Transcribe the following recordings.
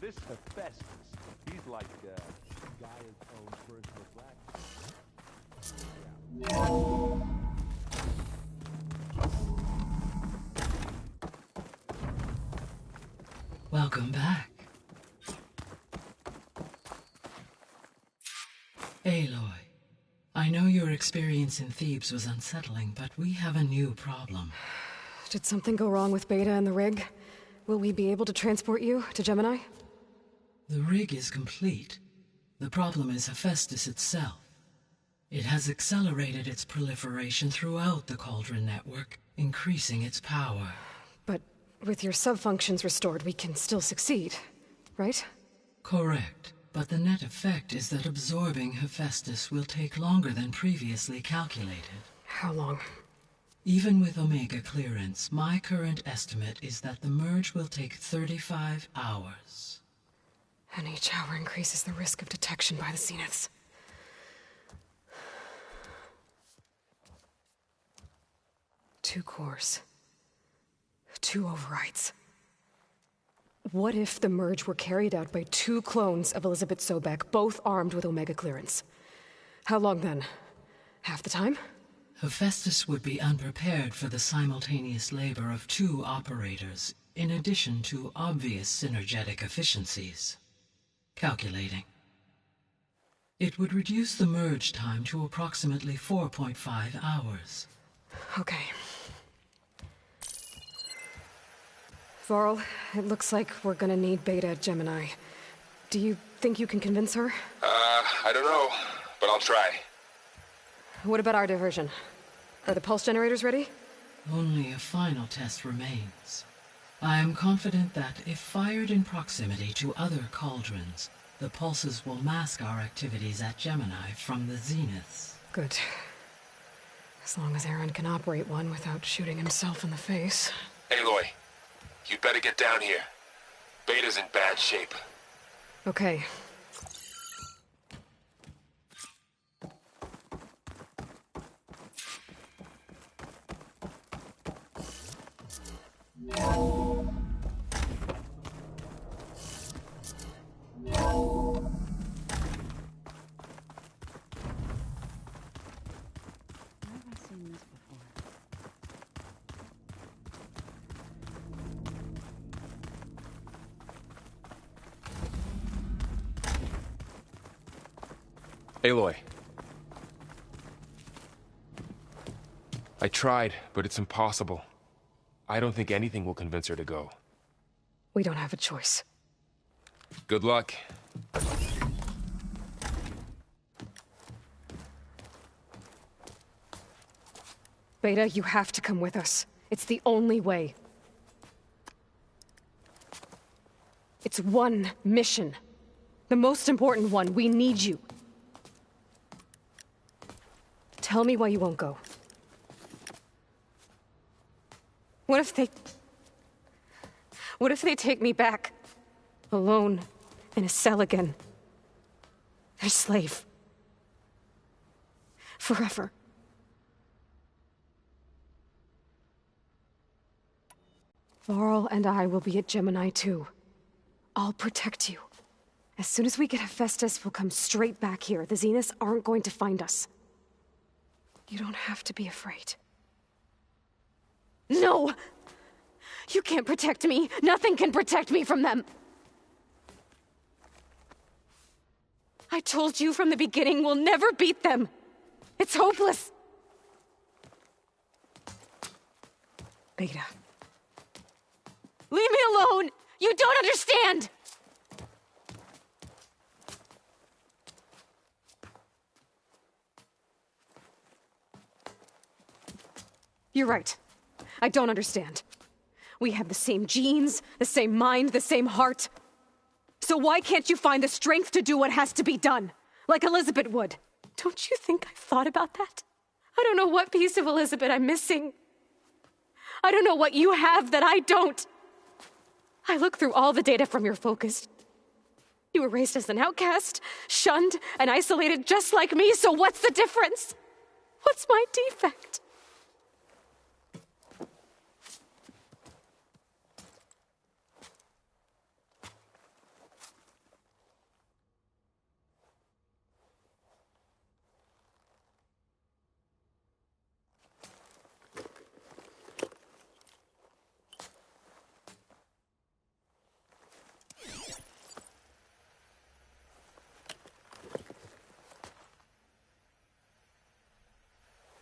this Hephaestus, he's like Gaia's own personal black. Welcome back. Aloy, I know your experience in Thebes was unsettling, but we have a new problem. Did something go wrong with Beta and the rig? Will we be able to transport you to Gemini? The rig is complete. The problem is Hephaestus itself. It has accelerated its proliferation throughout the Cauldron network, increasing its power. But with your sub-functions restored, we can still succeed, right? Correct. But the net effect is that absorbing Hephaestus will take longer than previously calculated. How long? Even with Omega clearance, my current estimate is that the merge will take 35 hours. And each hour increases the risk of detection by the Zeniths. Two cores. Two overrides. What if the merge were carried out by two clones of Elizabeth Sobek, both armed with Omega clearance? How long then? Half the time? Hephaestus would be unprepared for the simultaneous labor of two operators, in addition to obvious synergetic efficiencies. Calculating. It would reduce the merge time to approximately 4.5 hours. Okay. Varl, it looks like we're gonna need Beta at Gemini. Do you think you can convince her? I don't know, but I'll try. What about our diversion? Are the pulse generators ready? Only a final test remains. I am confident that if fired in proximity to other cauldrons, the pulses will mask our activities at Gemini from the Zeniths. Good. As long as Aaron can operate one without shooting himself in the face. Aloy, you better get down here. Beta's in bad shape. Okay. Aloy. I tried, but it's impossible. I don't think anything will convince her to go. We don't have a choice. Good luck. Beta, you have to come with us. It's the only way. It's one mission. The most important one. We need you. Tell me why you won't go. What if they take me back? Alone, in a cell again. Their slave. Forever. Varl and I will be at Gemini too. I'll protect you. As soon as we get Hephaestus, we'll come straight back here. The Zeniths aren't going to find us. You don't have to be afraid. No! You can't protect me. Nothing can protect me from them. I told you from the beginning we'll never beat them. It's hopeless. Beta. Leave me alone! You don't understand! You're right. I don't understand. We have the same genes, the same mind, the same heart. So why can't you find the strength to do what has to be done? Like Elizabeth would. Don't you think I've thought about that? I don't know what piece of Elizabeth I'm missing. I don't know what you have that I don't. I look through all the data from your focus. You were raised as an outcast, shunned, and isolated just like me, so what's the difference? What's my defect?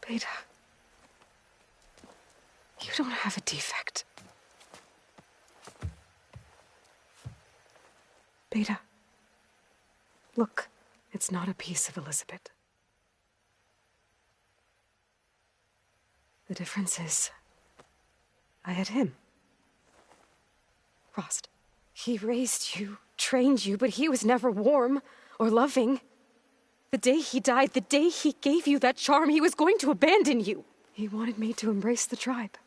Beta. You don't have a defect. Beta. Look, it's not a piece of Elizabeth. The difference is, I had him. Rost. He raised you, trained you, but he was never warm or loving. The day he died, the day he gave you that charm, he was going to abandon you. He wanted me to embrace the tribe.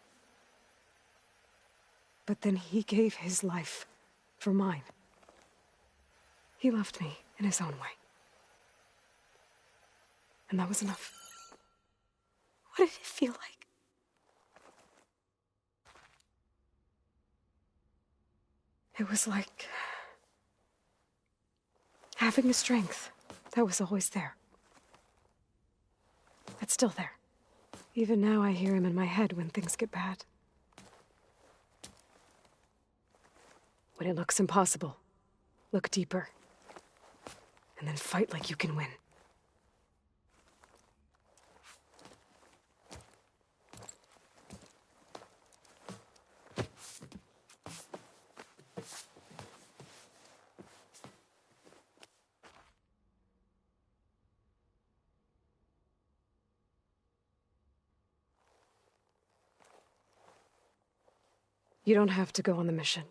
But then he gave his life for mine. He loved me in his own way. And that was enough. What did it feel like? It was like having a strength that was always there. It's still there. Even now I hear him in my head when things get bad. When it looks impossible, look deeper. And then fight like you can win. You don't have to go on the mission.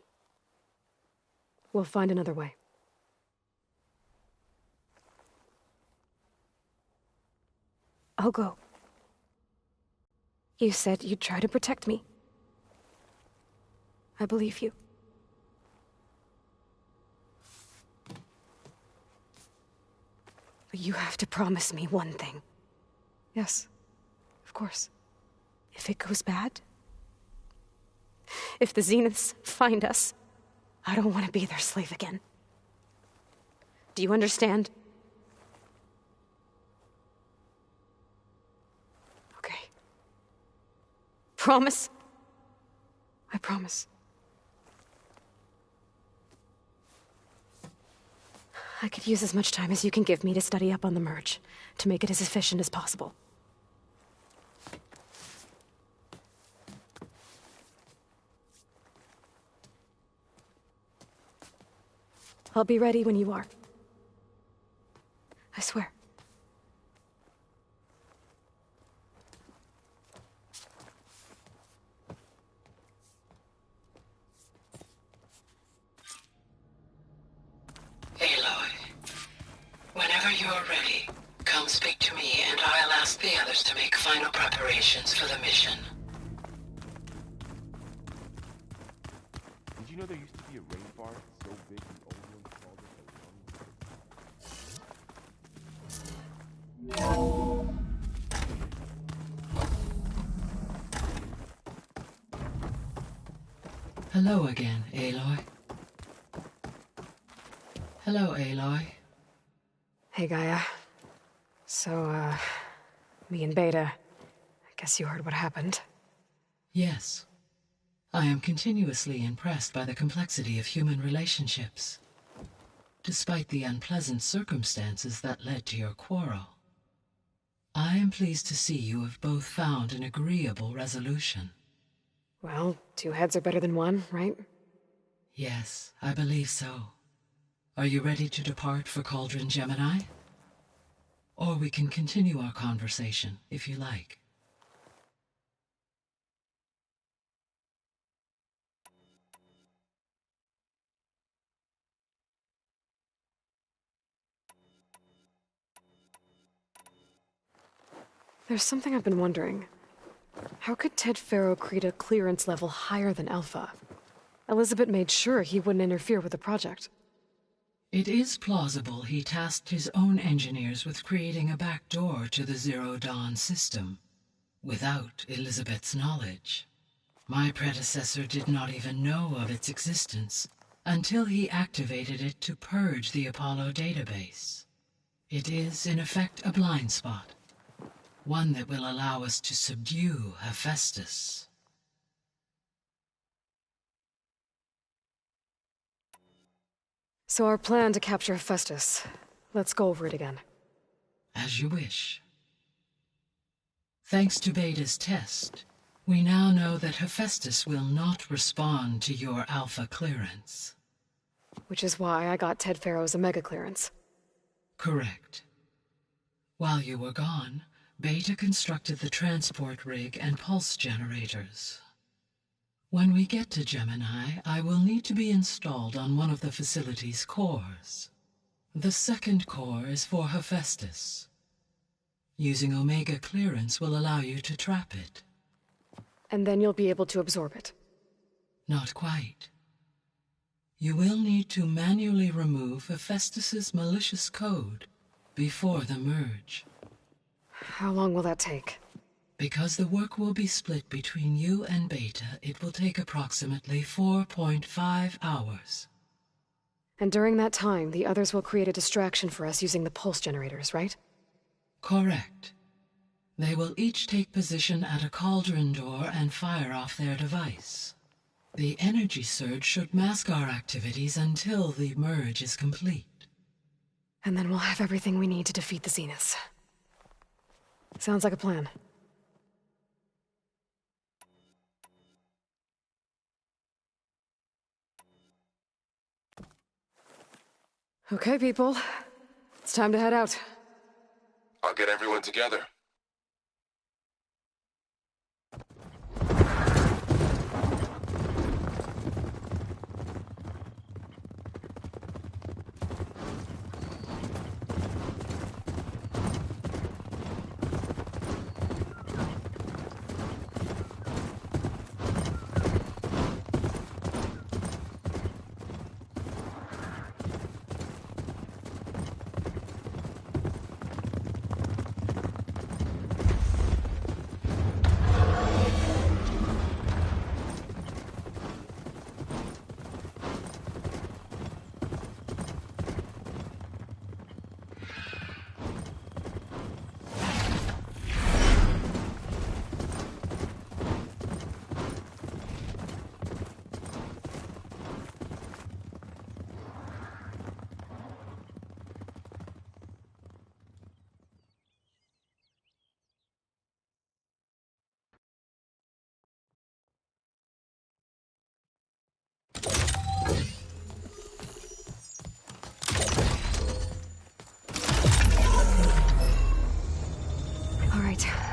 We'll find another way. I'll go. You said you'd try to protect me. I believe you. But you have to promise me one thing. Yes, of course. If it goes bad, if the Zeniths find us, I don't want to be their slave again. Do you understand? Okay. Promise? I promise. I could use as much time as you can give me to study up on the merge, to make it as efficient as possible. I'll be ready when you are. I swear. Aloy, whenever you're ready, come speak to me and I'll ask the others to make final preparations for the mission. Did you know there used to be a rainforest so big the old ones called it Hello again, Aloy. Hello, Aloy. Hey, Gaia. So, me and Beta, I guess you heard what happened. Yes. I am continuously impressed by the complexity of human relationships, despite the unpleasant circumstances that led to your quarrel. I am pleased to see you have both found an agreeable resolution. Well, two heads are better than one, right? Yes, I believe so. Are you ready to depart for Cauldron Gemini? Or we can continue our conversation, if you like. There's something I've been wondering. How could Ted Faro create a clearance level higher than Alpha? Elizabeth made sure he wouldn't interfere with the project. It is plausible he tasked his own engineers with creating a back door to the Zero Dawn system, without Elizabeth's knowledge. My predecessor did not even know of its existence until he activated it to purge the Apollo database. It is, in effect, a blind spot, one that will allow us to subdue Hephaestus. So our plan to capture Hephaestus. Let's go over it again. As you wish. Thanks to Beta's test, we now know that Hephaestus will not respond to your Alpha clearance. Which is why I got Ted Farrow's Omega clearance. Correct. While you were gone, Beta constructed the transport rig and pulse generators. When we get to Gemini, I will need to be installed on one of the facility's cores. The second core is for Hephaestus. Using Omega clearance will allow you to trap it. And then you'll be able to absorb it. Not quite. You will need to manually remove Hephaestus's malicious code before the merge. How long will that take? Because the work will be split between you and Beta, it will take approximately 4.5 hours. And during that time, the others will create a distraction for us using the pulse generators, right? Correct. They will each take position at a cauldron door and fire off their device. The energy surge should mask our activities until the merge is complete. And then we'll have everything we need to defeat the Zeniths. Sounds like a plan. Okay, people. It's time to head out. I'll get everyone together.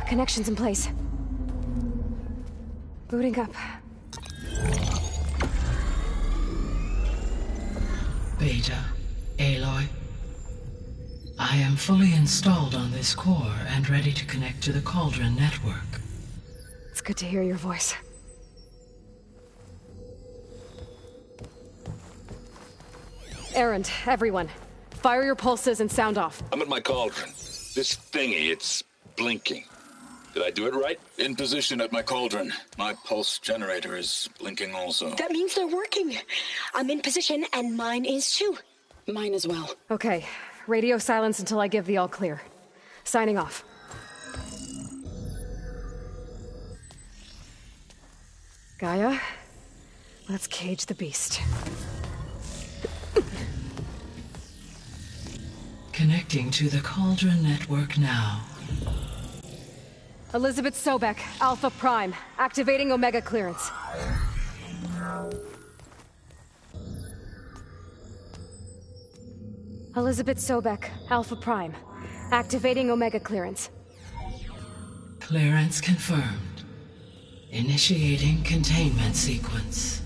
Connections in place. Booting up. Beta, Aloy. I am fully installed on this core and ready to connect to the Cauldron network. It's good to hear your voice. Erend, everyone. Fire your pulses and sound off. I'm at my cauldron. This thingy, it's blinking. Did I do it right? In position at my cauldron. My pulse generator is blinking also. That means they're working. I'm in position, and mine is too. Mine as well. Okay. Radio silence until I give the all clear. Signing off. Gaia, let's cage the beast. Connecting to the Cauldron network now. Elizabeth Sobek, Alpha Prime, activating Omega clearance. Elizabeth Sobek, Alpha Prime, activating Omega clearance. Clearance confirmed. Initiating containment sequence.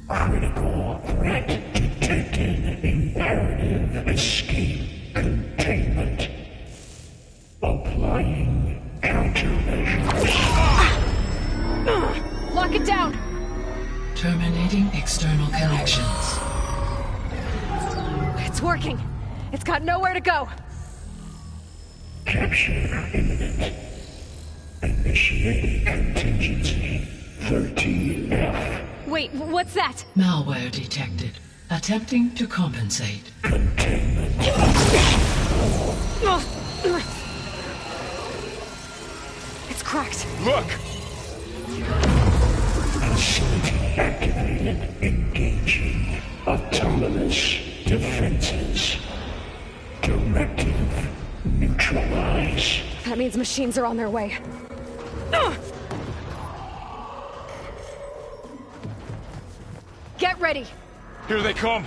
Critical threat detected. Imperative escape containment. Applying countermeasures. Lock it down! Terminating external connections. It's working. It's got nowhere to go. Capture imminent. Initiating contingency. 13 left. Wait, what's that? Malware detected. Attempting to compensate. Containment. It's cracked. Look! Facility activated. Engaging autonomous defenses. Directive neutral. neutralize. That means machines are on their way. Ugh! Get ready! Here they come!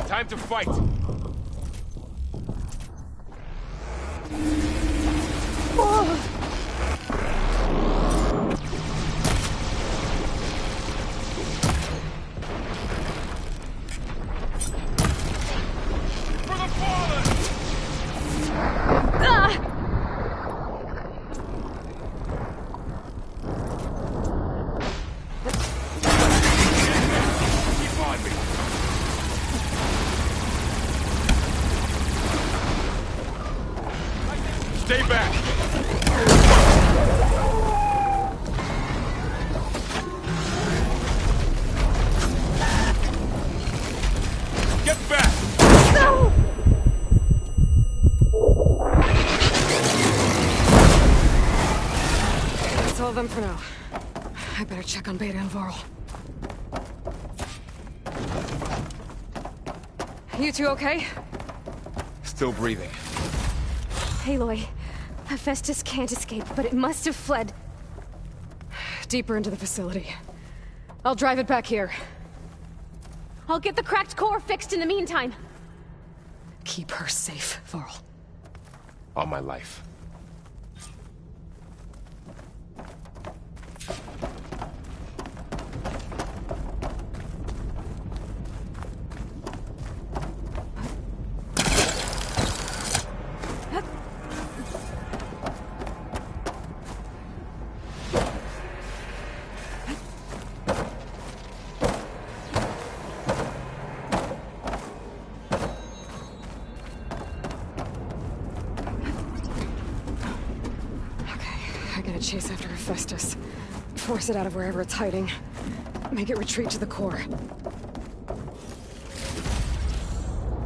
Time to fight! For the fallen! Keep on me! Stay back! Get back! No! That's all of them for now. I better check on Beta and Varl. You two okay? Still breathing. Aloy, Hephaestus can't escape, but it must have fled deeper into the facility. I'll drive it back here. I'll get the cracked core fixed in the meantime. Keep her safe, Varl. On my life. Chase after Hephaestus. Force it out of wherever it's hiding. Make it retreat to the core.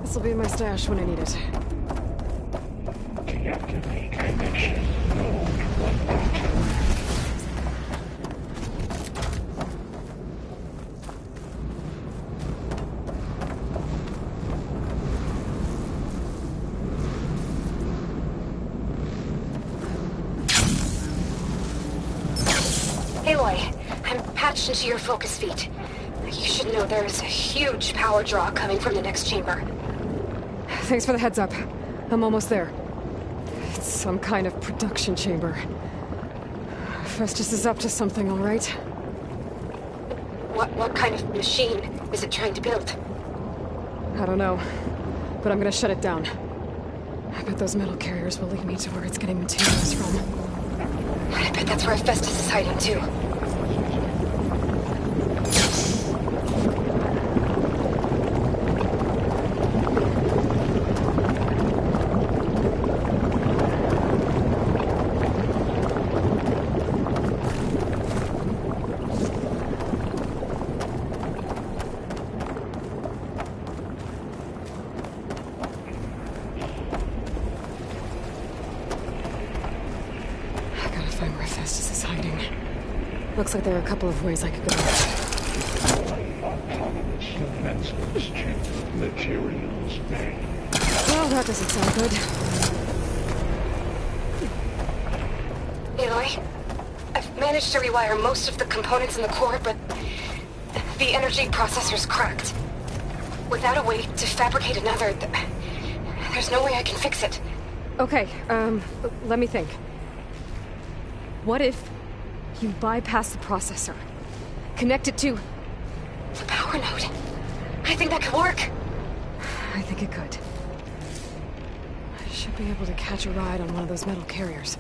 This'll be in my stash when I need it. Deactivate connection. Node 1.2. Aloy, I'm patched into your focus feed. You should know there is a huge power draw coming from the next chamber. Thanks for the heads up. I'm almost there. It's some kind of production chamber. Festus is up to something, all right? What kind of machine is it trying to build? I don't know, but I'm gonna shut it down. I bet those metal carriers will lead me to where it's getting materials from. I bet that's where Hephaestus is hiding too. Looks like there are a couple of ways I could go. Autonomous defenseless chamber materials bank. Well, that doesn't sound good. Aloy, I've managed to rewire most of the components in the core, but the energy processor's cracked. Without a way to fabricate another, there's no way I can fix it. Okay, let me think. What if you bypass the processor? Connect it to the power node. I think that could work. I think it could. I should be able to catch a ride on one of those metal carriers.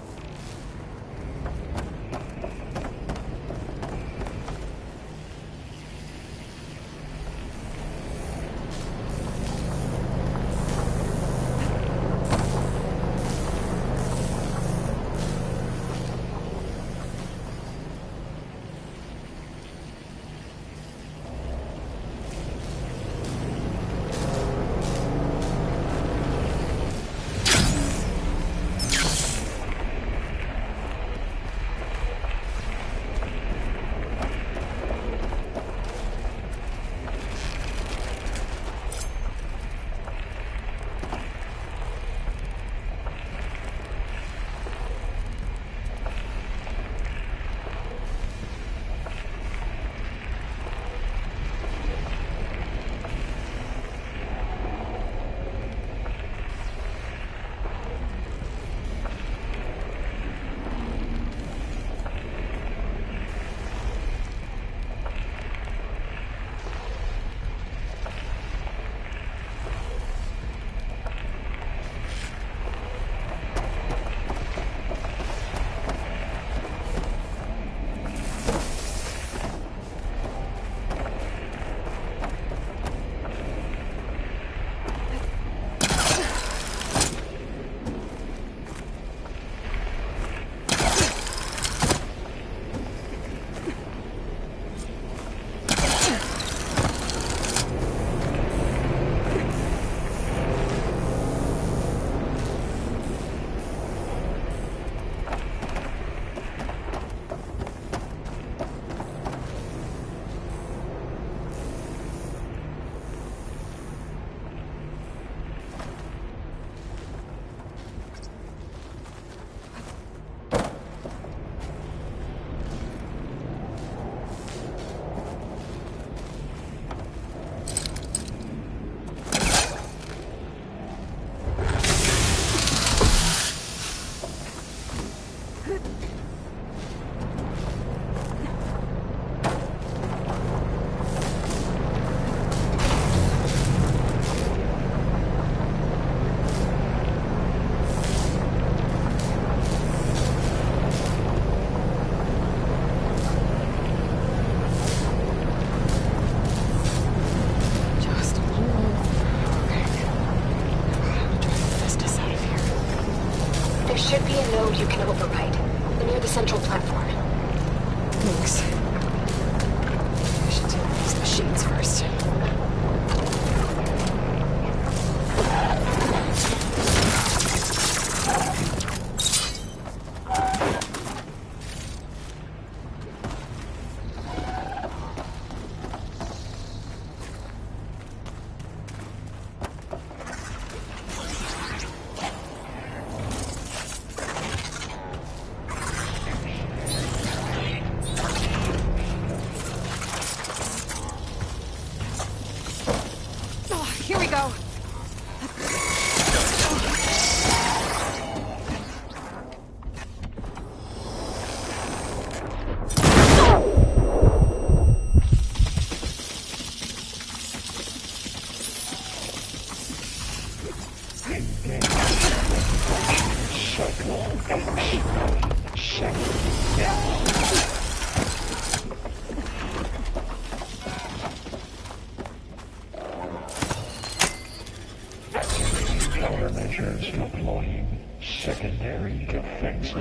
is deploying secondary defenses.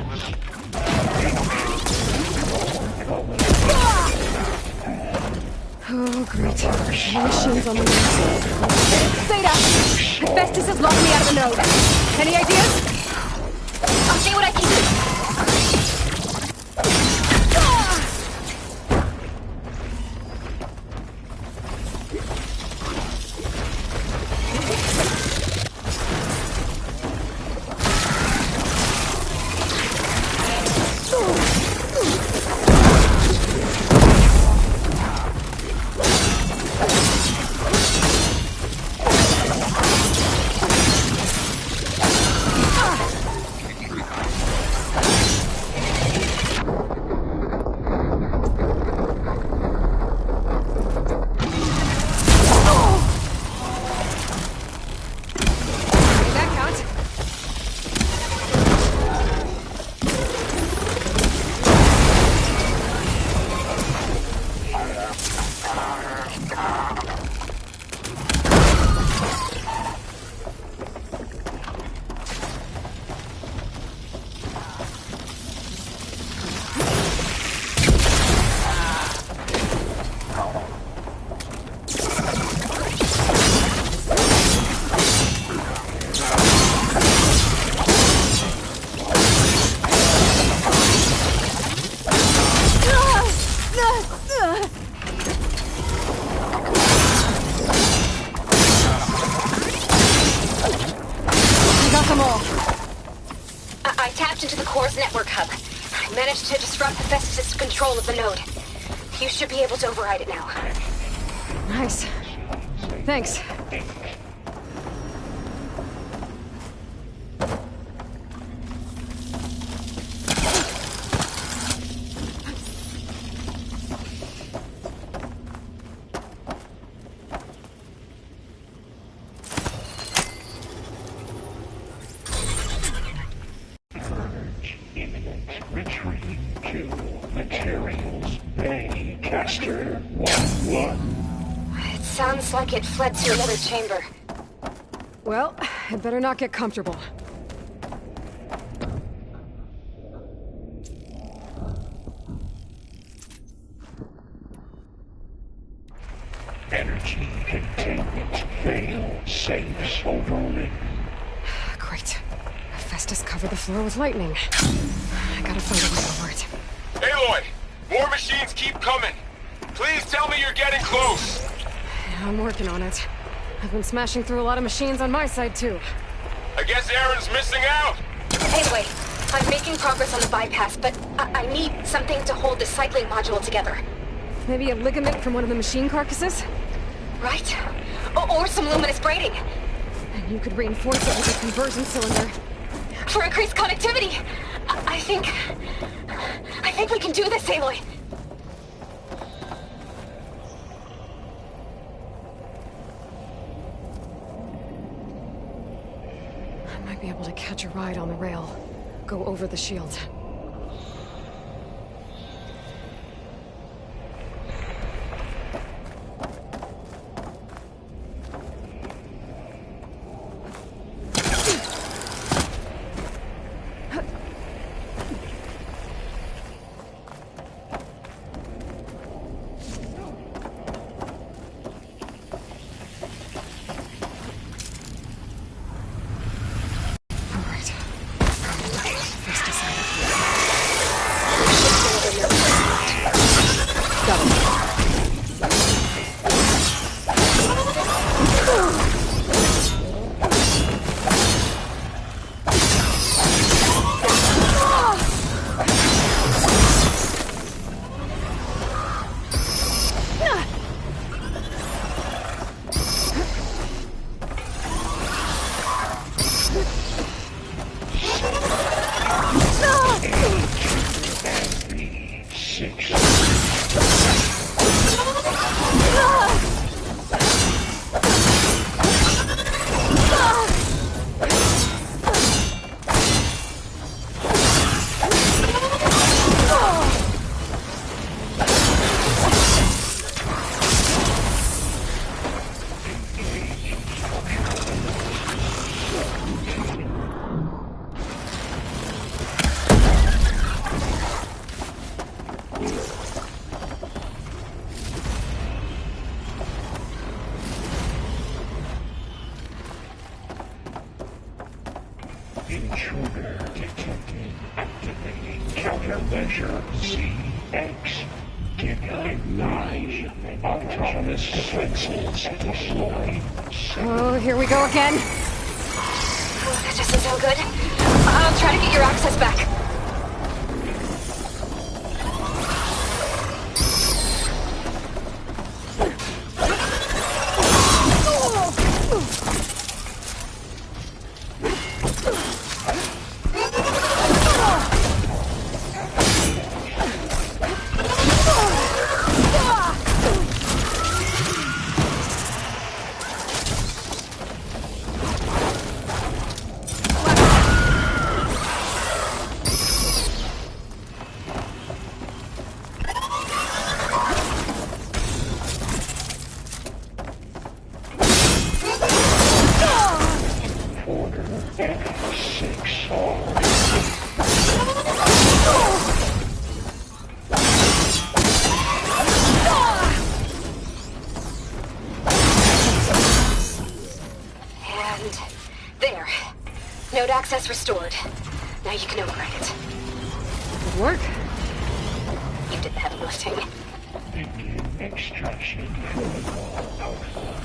Oh, great. More machines on the way. Zeta! Hephaestus has locked me out of the node. Any ideas? I'll see what I can do. Did that count? We got them all. I tapped into the core's network hub. I managed to disrupt Hephaestus' control of the node. You should be able to override it now. Nice. Thanks. Imminent retreat to Materials Bay, Caster 1-1. It sounds like it fled to another chamber. Well, I'd better not get comfortable. Energy containment fail. Safes overrun. Great. Hephaestus covered the floor with lightning. I gotta find a way over it. Aloy! More machines keep coming! Please tell me you're getting close! Yeah, I'm working on it. I've been smashing through a lot of machines on my side, too. I guess Aaron's missing out! Anyway, I'm making progress on the bypass, but I need something to hold the cycling module together. Maybe a ligament from one of the machine carcasses? Right? Or some luminous braiding. And you could reinforce it with a conversion cylinder. For increased connectivity! I think we can do this, Aloy. I might be able to catch a ride on the rail. Go over the shield. All right. First decided. Intruder detected. Activating countermeasure CX. Denied. Autonomous defenses deployed. Oh, here we go again. Oh, that doesn't sound good. I'll try to get your access back. Node access restored. Now you can override it. Good work. You did the heavy lifting. Begin extraction protocol alpha.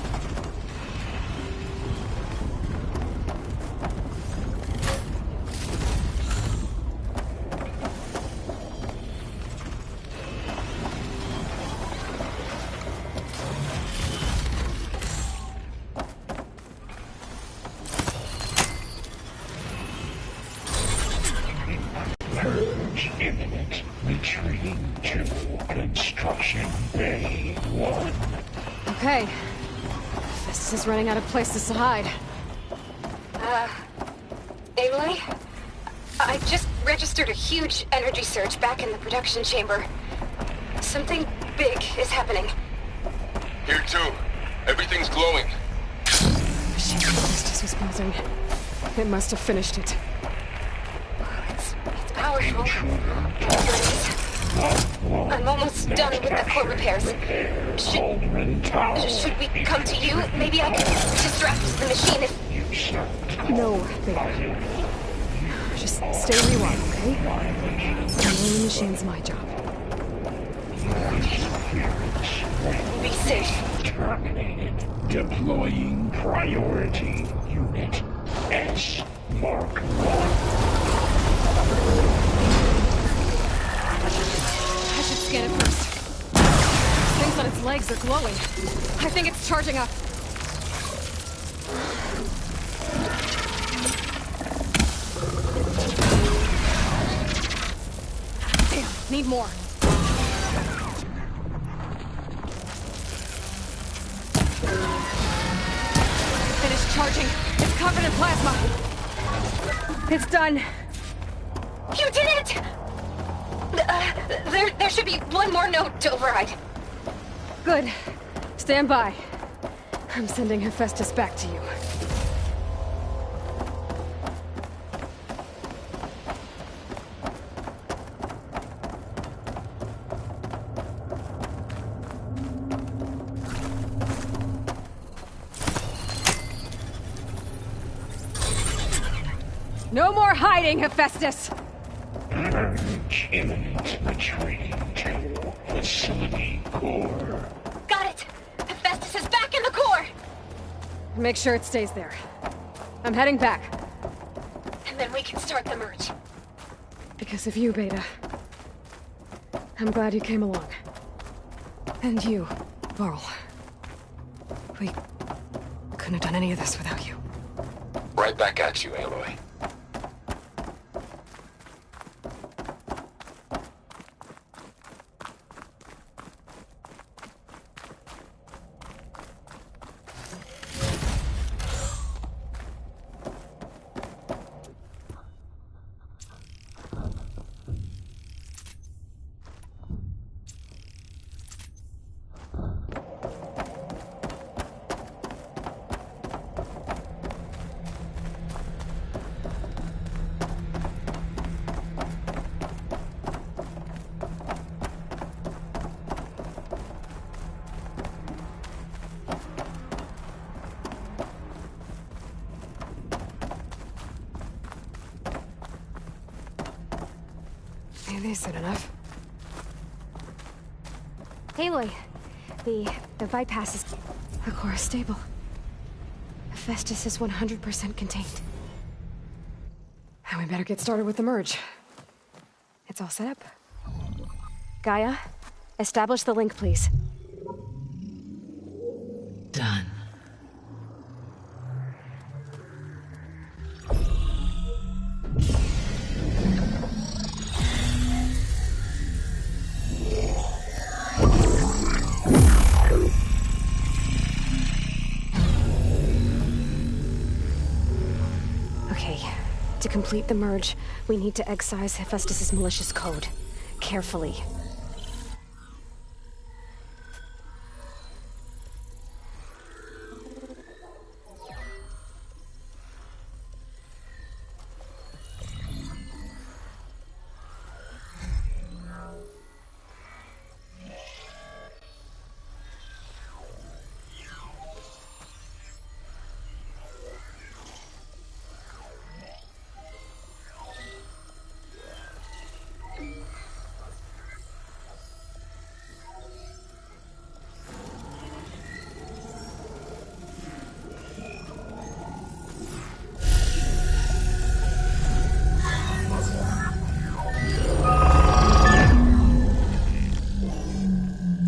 Purge imminent. Retreating to Construction Bay 1. Okay. Festus is running out of places to hide. Aloy? I just registered a huge energy surge back in the production chamber. Something big is happening. Here too. Everything's glowing. The machine Festus was building. It must have finished it. It's powerful. I'm almost done with the core repairs. Should we come to you? Maybe I can distract the machine if... No, baby. Just stay where you are, okay? Handling the machine's my job. Be safe. Terminated. Deploying priority unit S Mark 1. I should scan it first. Things on its legs are glowing. I think it's charging up. Damn, need more. Finished charging. It's covered in plasma. It's done. You did it! There should be one more node to override. Good. Stand by. I'm sending Hephaestus back to you. No more hiding, Hephaestus! Purge imminent. Retreating to facility core. Got it! Hephaestus is back in the core! Make sure it stays there. I'm heading back. And then we can start the merge. Because of you, Beta. I'm glad you came along. And you, Varl. We couldn't have done any of this without you. Right back at you, Aloy. soon enough. Aloy, the bypass is... The core is stable. Hephaestus is 100% contained. And we better get started with the merge. It's all set up. Gaia, establish the link, please. Done. Okay, to complete the merge, we need to excise Hephaestus's malicious code. Carefully.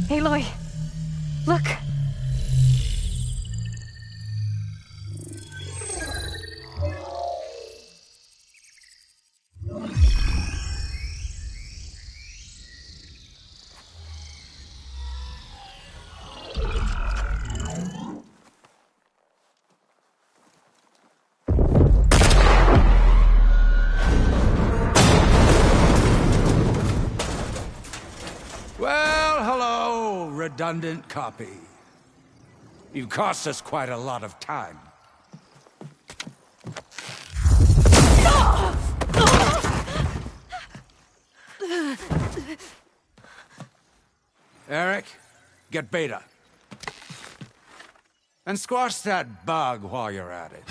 Aloy, look! Well, hello, redundant copy. You've cost us quite a lot of time. Eric, get Beta. And squash that bug while you're at it.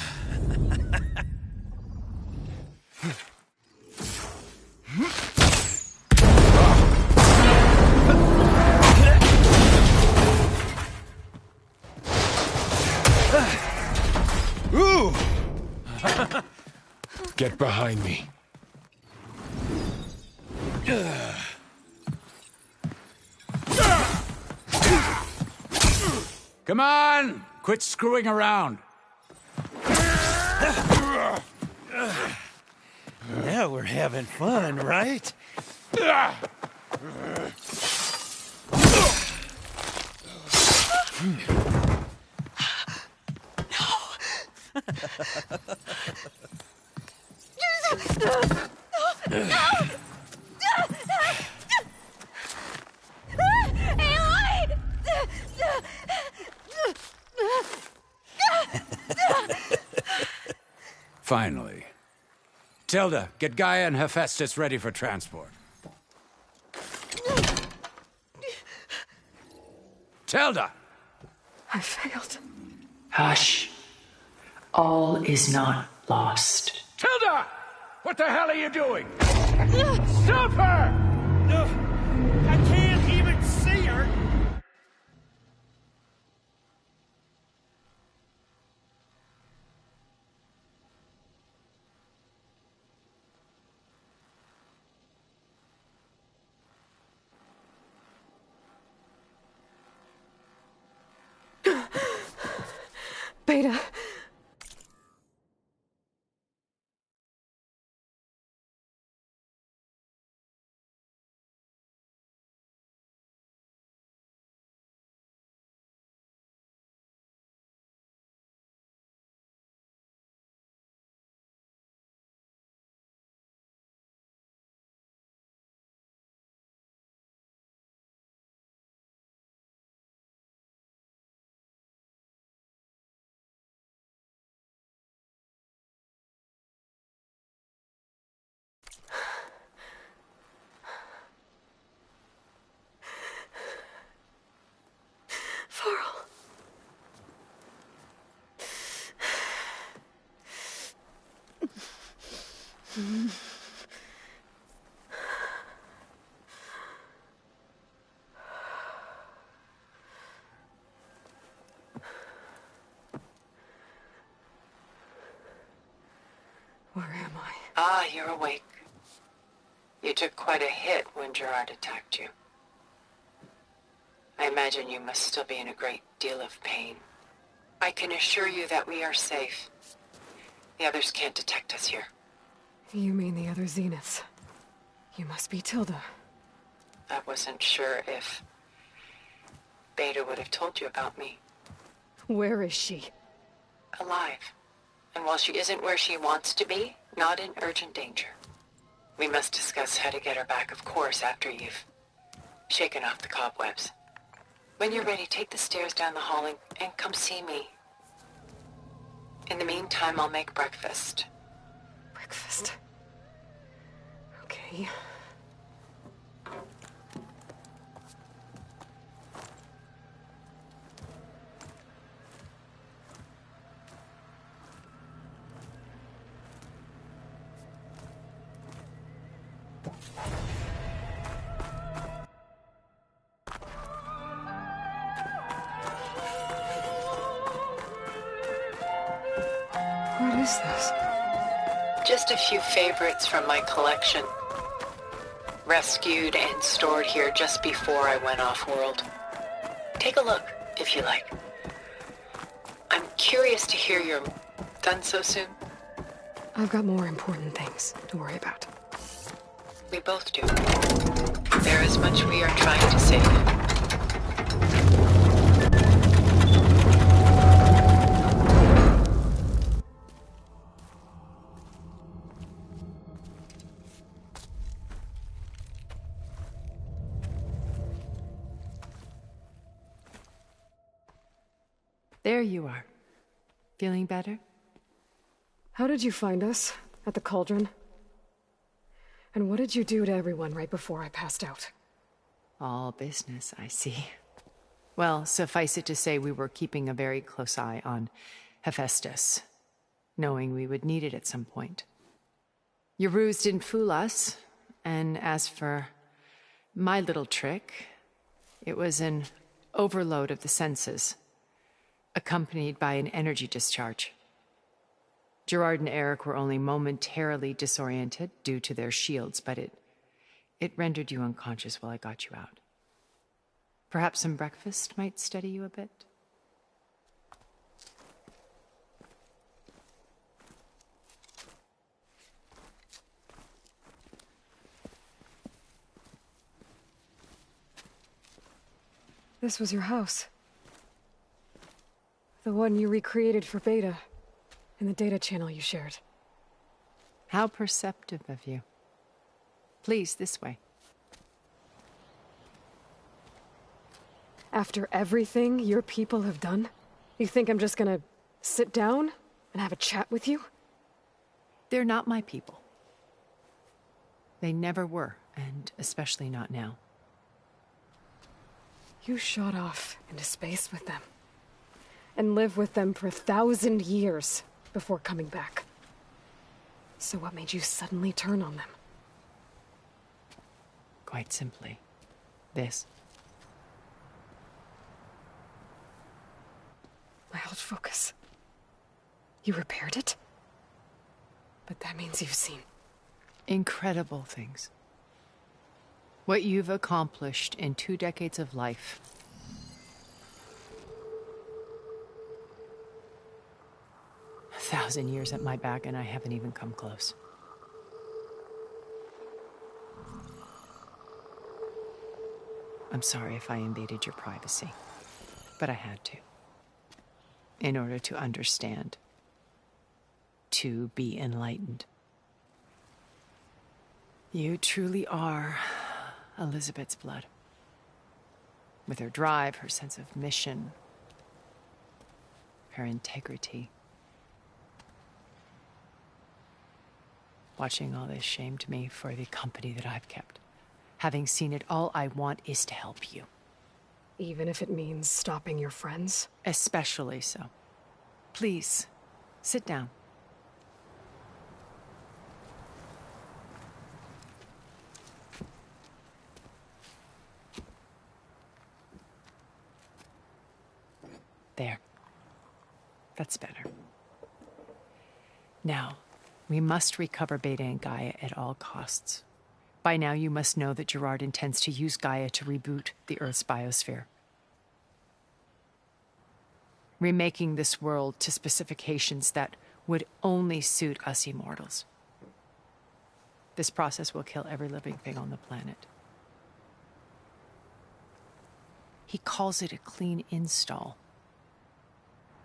Ooh! Get behind me. Come on! Quit screwing around. Now we're having fun, right? Finally. Tilda, get Gaia and Hephaestus ready for transport. Tilda! I failed. Hush. All is not lost. Tilda! What the hell are you doing? Stop her! I can't even see her! Beta. Varl. Ah, you're awake. You took quite a hit when Gerard attacked you. I imagine you must still be in a great deal of pain. I can assure you that we are safe. The others can't detect us here. You mean the other Zeniths? You must be Tilda. I wasn't sure if Beta would have told you about me. Where is she? Alive. And while she isn't where she wants to be, not in urgent danger. We must discuss how to get her back, of course, after you've shaken off the cobwebs. When you're ready, take the stairs down the hall and come see me. In the meantime, I'll make breakfast. Breakfast. Okay. What is this? Just a few favorites from my collection. Rescued and stored here just before I went off-world. Take a look, if you like. I'm curious to hear you're done so soon. I've got more important things to worry about. We both do. There is much we are trying to save. There you are. Feeling better? How did you find us? At the Cauldron? And what did you do to everyone right before I passed out? All business, I see. Well, suffice it to say we were keeping a very close eye on Hephaestus, knowing we would need it at some point. Your ruse didn't fool us, and as for my little trick, it was an overload of the senses, accompanied by an energy discharge. Gerard and Eric were only momentarily disoriented due to their shields, but it rendered you unconscious while I got you out. Perhaps some breakfast might steady you a bit? This was your house. The one you recreated for Beta, in the data channel you shared. How perceptive of you. Please, this way. After everything your people have done, you think I'm just gonna sit down and have a chat with you? They're not my people. They never were, and especially not now. You shot off into space with them, and lived with them for 1,000 years before coming back. So what made you suddenly turn on them? Quite simply, this. My old focus. You repaired it? But that means you've seen... incredible things. What you've accomplished in 2 decades of life. A 1,000 years at my back, and I haven't even come close. I'm sorry if I invaded your privacy, but I had to. In order to understand. To be enlightened. You truly are Elizabeth's blood. With her drive, her sense of mission, her integrity. Watching all this shamed me for the company that I've kept. Having seen it, all I want is to help you. Even if it means stopping your friends? Especially so. Please, sit down. There. That's better. Now, We must recover Beta and Gaia at all costs. By now, you must know that Gerard intends to use Gaia to reboot the Earth's biosphere, remaking this world to specifications that would only suit us immortals. This process will kill every living thing on the planet. He calls it a clean install.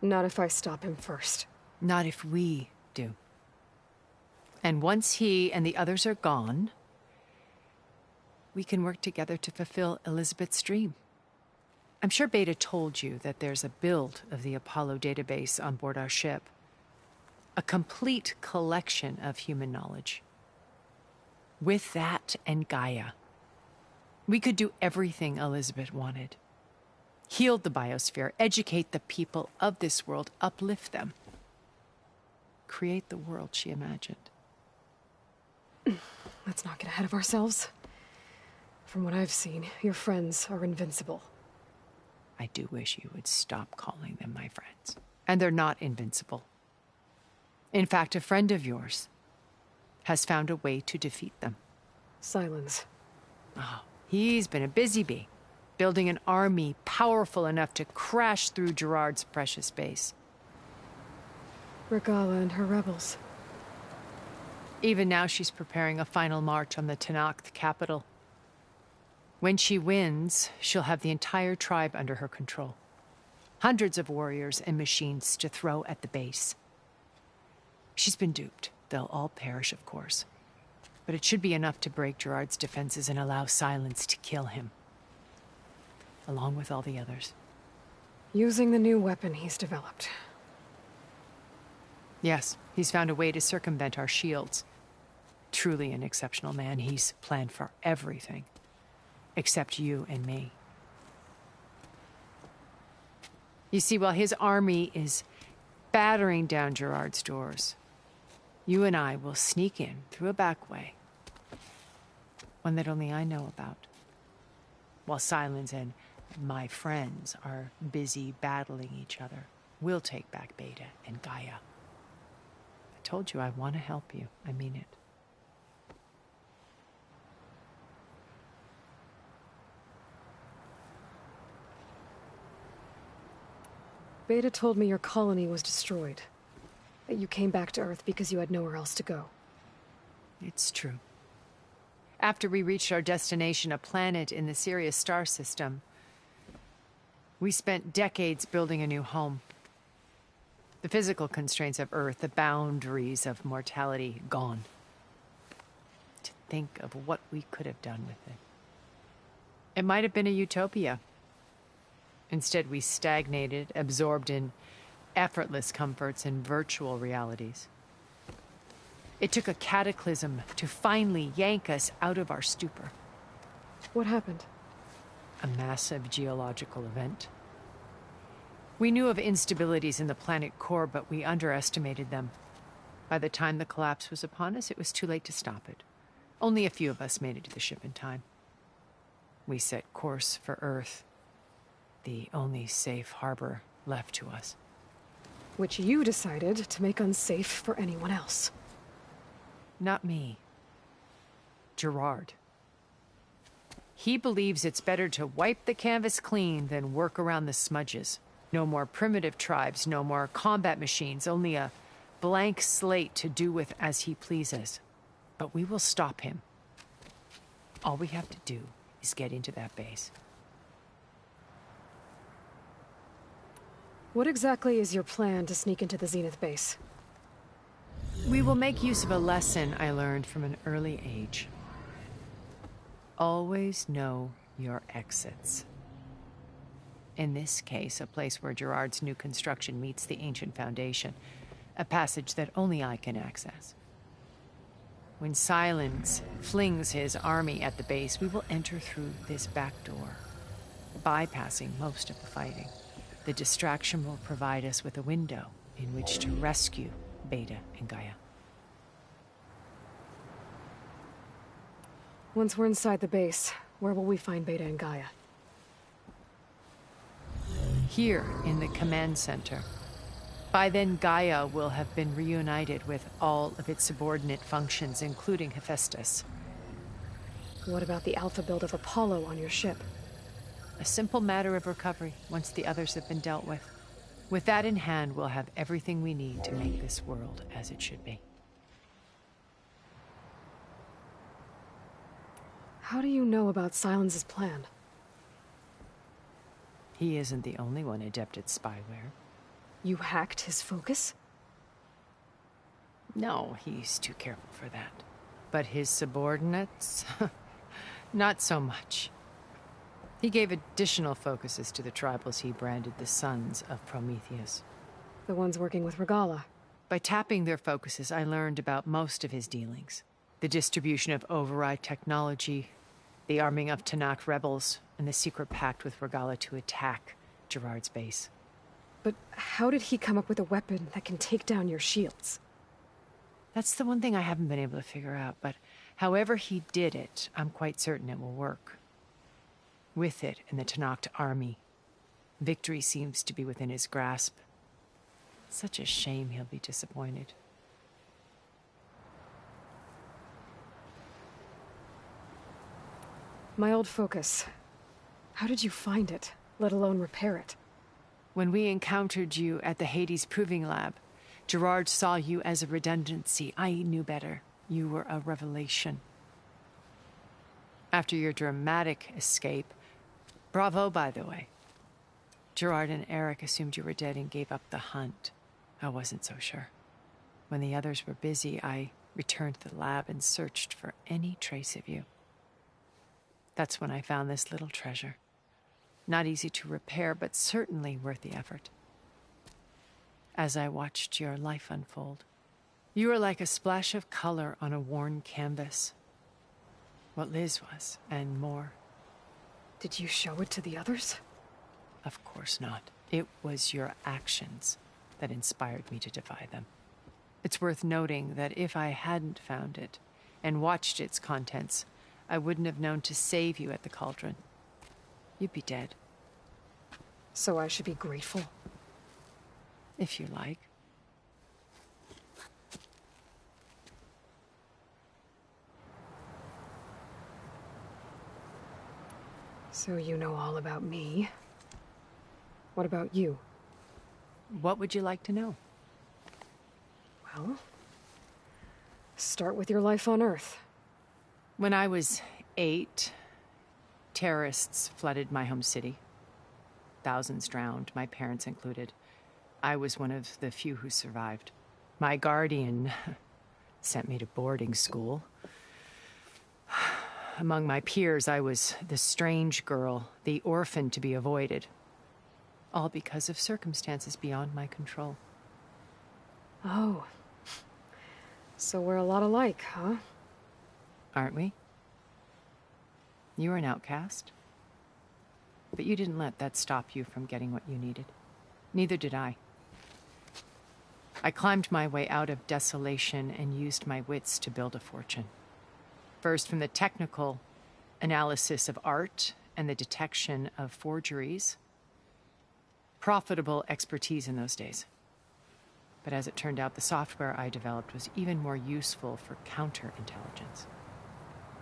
Not if I stop him first. Not if we do. And once he and the others are gone, we can work together to fulfill Elizabeth's dream. I'm sure Beta told you that there's a build of the Apollo database on board our ship. A complete collection of human knowledge. With that and Gaia, we could do everything Elizabeth wanted. Heal the biosphere, educate the people of this world, uplift them. Create the world she imagined. Let's not get ahead of ourselves. From what I've seen, your friends are invincible. I do wish you would stop calling them my friends. And they're not invincible. In fact, a friend of yours has found a way to defeat them. Silence. Oh, he's been a busy bee, building an army powerful enough to crash through Gerard's precious base. Regala and her rebels. Even now, she's preparing a final march on the Tenakth capital. When she wins, she'll have the entire tribe under her control. Hundreds of warriors and machines to throw at the base. She's been duped. They'll all perish, of course. But it should be enough to break Gerard's defenses and allow Silence to kill him. Along with all the others. Using the new weapon he's developed. Yes, he's found a way to circumvent our shields. Truly an exceptional man. He's planned for everything. Except you and me. You see, while his army is battering down Gerard's doors, you and I will sneak in through a back way. One that only I know about. While Silence and my friends are busy battling each other, we'll take back Beta and Gaia. I told you I want to help you. I mean it. Beta told me your colony was destroyed. That you came back to Earth because you had nowhere else to go. It's true. After we reached our destination, a planet in the Sirius star system, we spent decades building a new home. The physical constraints of Earth, the boundaries of mortality, gone. To think of what we could have done with it. It might have been a utopia. Instead, we stagnated, absorbed in effortless comforts and virtual realities. It took a cataclysm to finally yank us out of our stupor. What happened? A massive geological event. We knew of instabilities in the planet core, but we underestimated them. By the time the collapse was upon us, it was too late to stop it. Only a few of us made it to the ship in time. We set course for Earth, the only safe harbor left to us. Which you decided to make unsafe for anyone else. Not me. Gerard. He believes it's better to wipe the canvas clean than work around the smudges. No more primitive tribes, no more combat machines, only a blank slate to do with as he pleases. But we will stop him. All we have to do is get into that base. What exactly is your plan to sneak into the Zenith base? We will make use of a lesson I learned from an early age. Always know your exits. In this case, a place where Gerard's new construction meets the ancient foundation, a passage that only I can access. When Silence flings his army at the base, we will enter through this back door, bypassing most of the fighting. The distraction will provide us with a window in which to rescue Beta and Gaia. Once we're inside the base, where will we find Beta and Gaia? Here in the command center. By then, Gaia will have been reunited with all of its subordinate functions, including Hephaestus. What about the Alpha build of Apollo on your ship? A simple matter of recovery once the others have been dealt with. With that in hand, we'll have everything we need to make this world as it should be. How do you know about Silence's plan? He isn't the only one adept at spyware. You hacked his focus? No, he's too careful for that. But his subordinates? Not so much. He gave additional focuses to the tribals he branded the Sons of Prometheus. The ones working with Regalla. By tapping their focuses, I learned about most of his dealings. The distribution of override technology, the arming of Tanakh rebels, and the secret pact with Regalla to attack Gerard's base. But how did he come up with a weapon that can take down your shields? That's the one thing I haven't been able to figure out, but however he did it, I'm quite certain it will work. With it and the Tanakh army, victory seems to be within his grasp. Such a shame he'll be disappointed. My old focus. How did you find it, let alone repair it? When we encountered you at the Hades Proving Lab, Gerard saw you as a redundancy. I knew better. You were a revelation. After your dramatic escape, bravo, by the way. Gerard and Eric assumed you were dead and gave up the hunt. I wasn't so sure. When the others were busy, I returned to the lab and searched for any trace of you. That's when I found this little treasure. Not easy to repair, but certainly worth the effort. As I watched your life unfold, you were like a splash of color on a worn canvas. What Liz was, and more. Did you show it to the others? Of course not. It was your actions that inspired me to defy them. It's worth noting that if I hadn't found it and watched its contents, I wouldn't have known to save you at the Cauldron. You'd be dead. So I should be grateful? If you like. So you know all about me. What about you? What would you like to know? Well, start with your life on Earth. When I was 8, terrorists flooded my home city. Thousands drowned, my parents included. I was one of the few who survived. My guardian sent me to boarding school. Among my peers, I was the strange girl, the orphan to be avoided. All because of circumstances beyond my control. Oh. So we're a lot alike, huh? Aren't we? You were an outcast. But you didn't let that stop you from getting what you needed. Neither did I. I climbed my way out of desolation and used my wits to build a fortune. First, from the technical analysis of art and the detection of forgeries. Profitable expertise in those days. But as it turned out, the software I developed was even more useful for counterintelligence.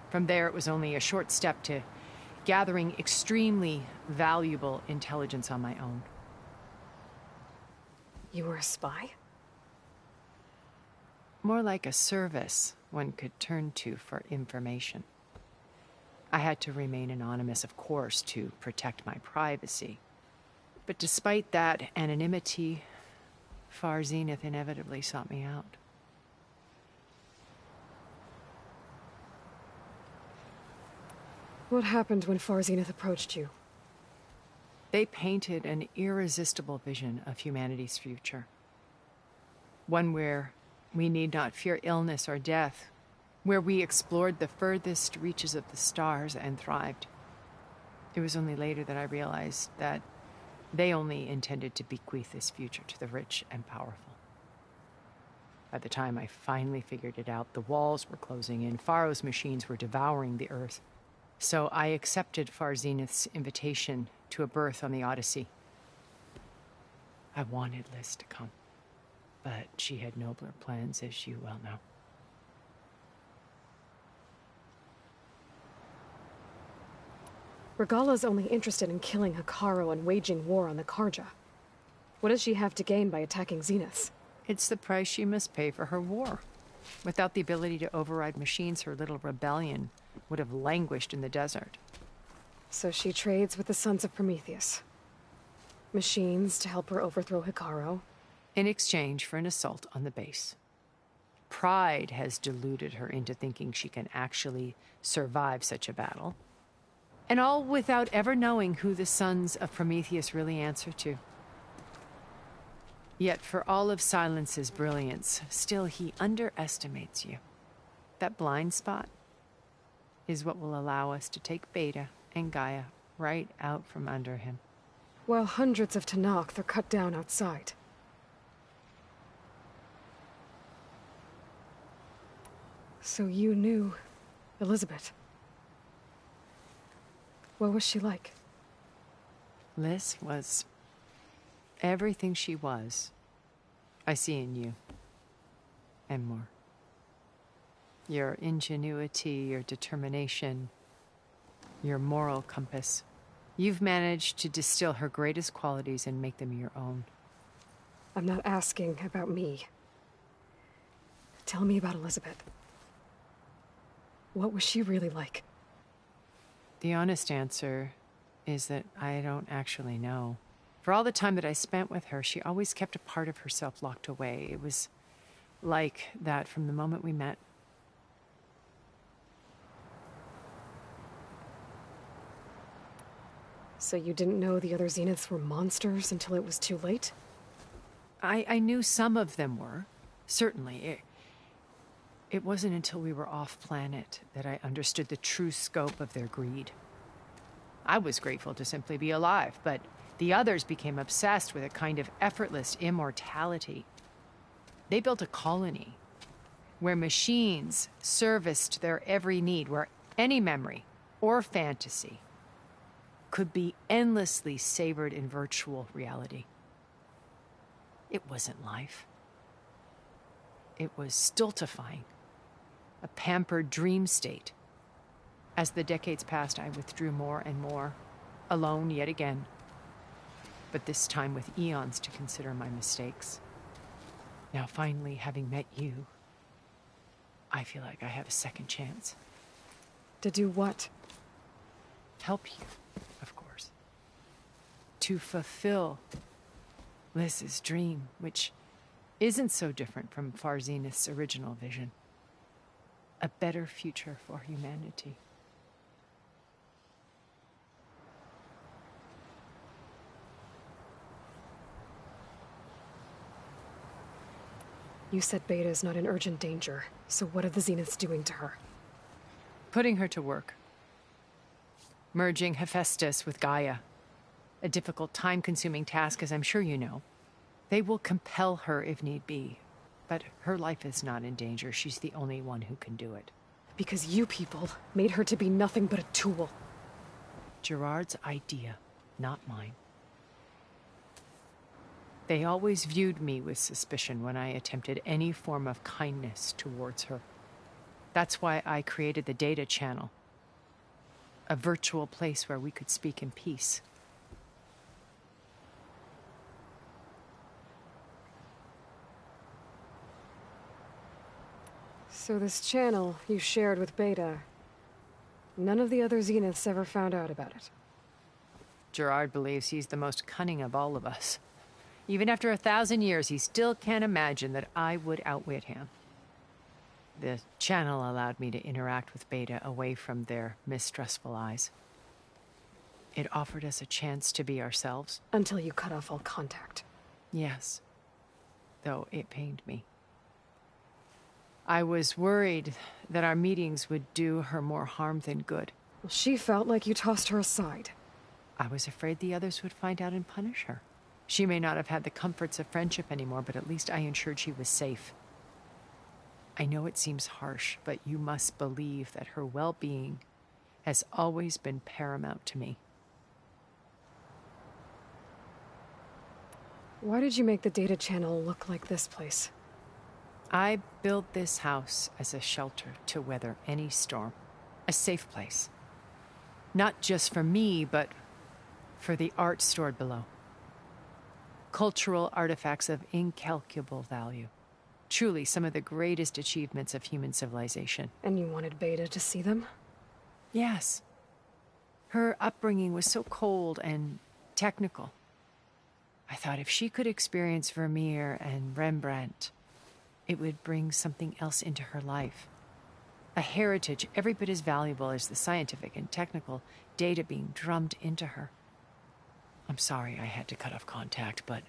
From there, it was only a short step to gathering extremely valuable intelligence on my own. You were a spy? More like a service one could turn to for information. I had to remain anonymous, of course, to protect my privacy. But despite that anonymity, Far Zenith inevitably sought me out. What happened when Far Zenith approached you? They painted an irresistible vision of humanity's future. One where we need not fear illness or death, where we explored the furthest reaches of the stars and thrived. It was only later that I realized that they only intended to bequeath this future to the rich and powerful. By the time I finally figured it out, the walls were closing in, Pharaoh's machines were devouring the earth. So I accepted Far Zenith's invitation to a berth on the Odyssey. I wanted Liz to come. but she had nobler plans, as you well know. Regala's only interested in killing Hekarro and waging war on the Karja. What does she have to gain by attacking Zenith? It's the price she must pay for her war. Without the ability to override machines, her little rebellion would have languished in the desert. So she trades with the Sons of Prometheus. Machines to help her overthrow Hekarro. In exchange for an assault on the base. Pride has deluded her into thinking she can actually survive such a battle. And all without ever knowing who the Sons of Prometheus really answer to. Yet for all of Silence's brilliance, still he underestimates you. That blind spot is what will allow us to take Beta and Gaia right out from under him. While hundreds of Tenakth are cut down outside. So you knew Elizabeth. What was she like? Liz was everything she was. I see in you. And more. Your ingenuity, your determination, your moral compass. You've managed to distill her greatest qualities and make them your own. I'm not asking about me. Tell me about Elizabeth. What was she really like? The honest answer is that I don't actually know. For all the time that I spent with her, she always kept a part of herself locked away. It was like that from the moment we met. So you didn't know the other Zeniths were monsters until it was too late? I knew some of them were. Certainly. It wasn't until we were off-planet that I understood the true scope of their greed. I was grateful to simply be alive, but the others became obsessed with a kind of effortless immortality. They built a colony where machines serviced their every need, where any memory or fantasy could be endlessly savored in virtual reality. It wasn't life. It was stultifying, a pampered dream state. As the decades passed, I withdrew more and more, alone yet again, but this time with eons to consider my mistakes. Now finally, having met you, I feel like I have a second chance. To do what? Help you, of course. To fulfill Liz's dream, which isn't so different from Far Zenith's original vision. A better future for humanity. You said Beta is not in urgent danger, so what are the Zeniths doing to her? Putting her to work. Merging Hephaestus with Gaia. A difficult, time-consuming task, as I'm sure you know. They will compel her if need be, but her life is not in danger. She's the only one who can do it. Because you people made her to be nothing but a tool. Gerard's idea, not mine. They always viewed me with suspicion when I attempted any form of kindness towards her. That's why I created the data channel. A virtual place where we could speak in peace. So this channel you shared with Beta, none of the other Zeniths ever found out about it? Gerard believes he's the most cunning of all of us. Even after 1,000 years, he still can't imagine that I would outwit him. The channel allowed me to interact with Beta away from their mistrustful eyes. It offered us a chance to be ourselves. Until you cut off all contact. Yes. Though it pained me. I was worried that our meetings would do her more harm than good. Well, she felt like you tossed her aside. I was afraid the others would find out and punish her. She may not have had the comforts of friendship anymore, but at least I ensured she was safe. I know it seems harsh, but you must believe that her well-being has always been paramount to me. Why did you make the data channel look like this place? I built this house as a shelter to weather any storm. A safe place. Not just for me, but for the art stored below. Cultural artifacts of incalculable value. Truly some of the greatest achievements of human civilization. And you wanted Beta to see them? Yes. Her upbringing was so cold and technical. I thought if she could experience Vermeer and Rembrandt, it would bring something else into her life. A heritage every bit as valuable as the scientific and technical data being drummed into her. I'm sorry I had to cut off contact, but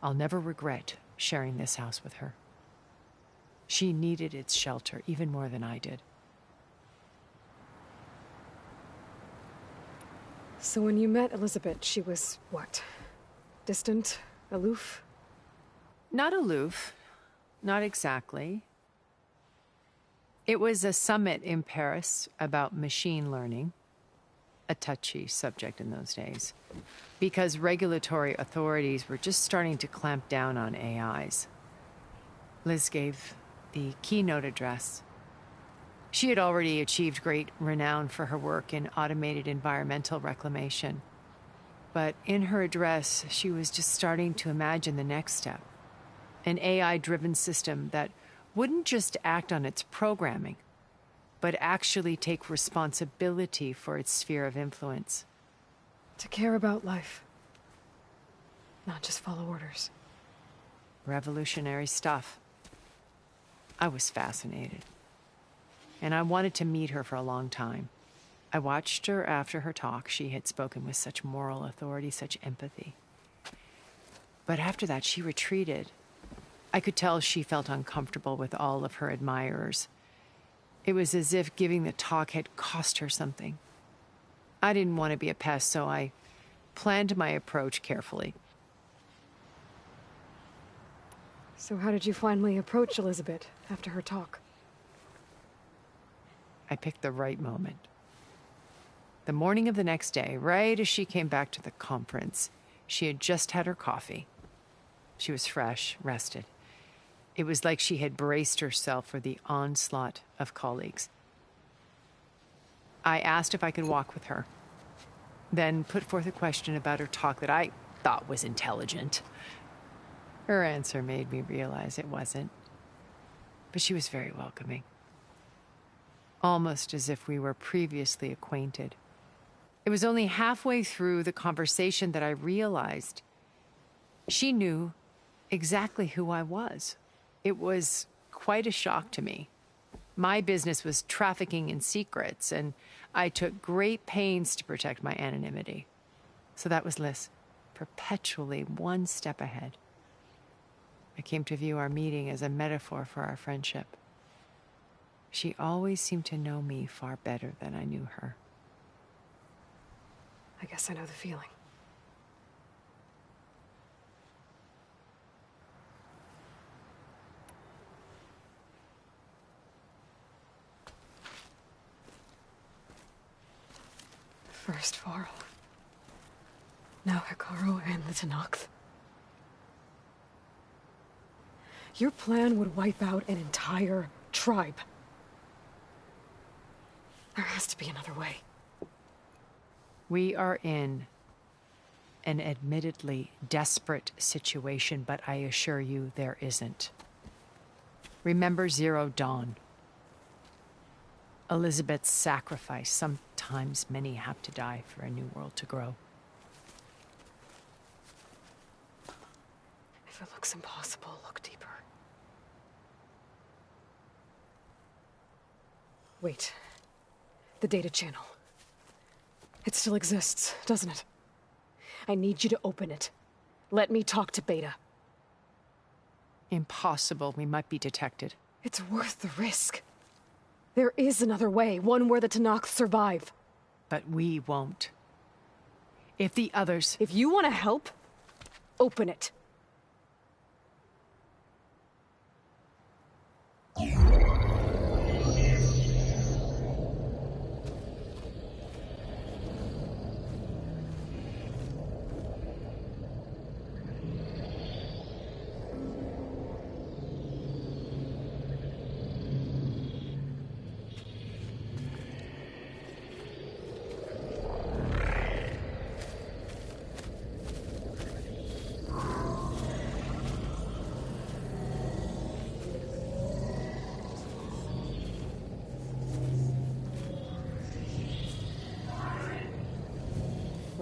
I'll never regret sharing this house with her. She needed its shelter even more than I did. So when you met Elizabeth, she was what? Distant? Aloof? Not aloof. Not exactly. It was a summit in Paris about machine learning. A touchy subject in those days. Because regulatory authorities were just starting to clamp down on AIs. Liz gave the keynote address. She had already achieved great renown for her work in automated environmental reclamation. But in her address, she was just starting to imagine the next step. An AI-driven system that wouldn't just act on its programming, but actually take responsibility for its sphere of influence. To care about life. Not just follow orders. Revolutionary stuff. I was fascinated. And I wanted to meet her for a long time. I watched her after her talk. She had spoken with such moral authority, such empathy. But after that, she retreated. I could tell she felt uncomfortable with all of her admirers. It was as if giving the talk had cost her something. I didn't want to be a pest, so I planned my approach carefully. So how did you finally approach Elizabeth after her talk? I picked the right moment. The morning of the next day, right as she came back to the conference, she had just had her coffee. She was fresh, rested. It was like she had braced herself for the onslaught of colleagues. I asked if I could walk with her, then put forth a question about her talk that I thought was intelligent. Her answer made me realize it wasn't, but she was very welcoming. Almost as if we were previously acquainted. It was only halfway through the conversation that I realized she knew exactly who I was. It was quite a shock to me. My business was trafficking in secrets, and I took great pains to protect my anonymity. So that was Liz, perpetually one step ahead. I came to view our meeting as a metaphor for our friendship. She always seemed to know me far better than I knew her. I guess I know the feeling. First Varl. Now Hekarro and the Tenakth. Your plan would wipe out an entire tribe. There has to be another way. We are in an admittedly desperate situation, but I assure you there isn't. Remember Zero Dawn. Elizabeth's sacrifice. Sometimes many have to die for a new world to grow. If it looks impossible, look deeper. Wait. The data channel. It still exists, doesn't it? I need you to open it. Let me talk to Beta. Impossible. We might be detected. It's worth the risk. There is another way, one where the Tenakth survive. But we won't. If the others... If you want to help, open it.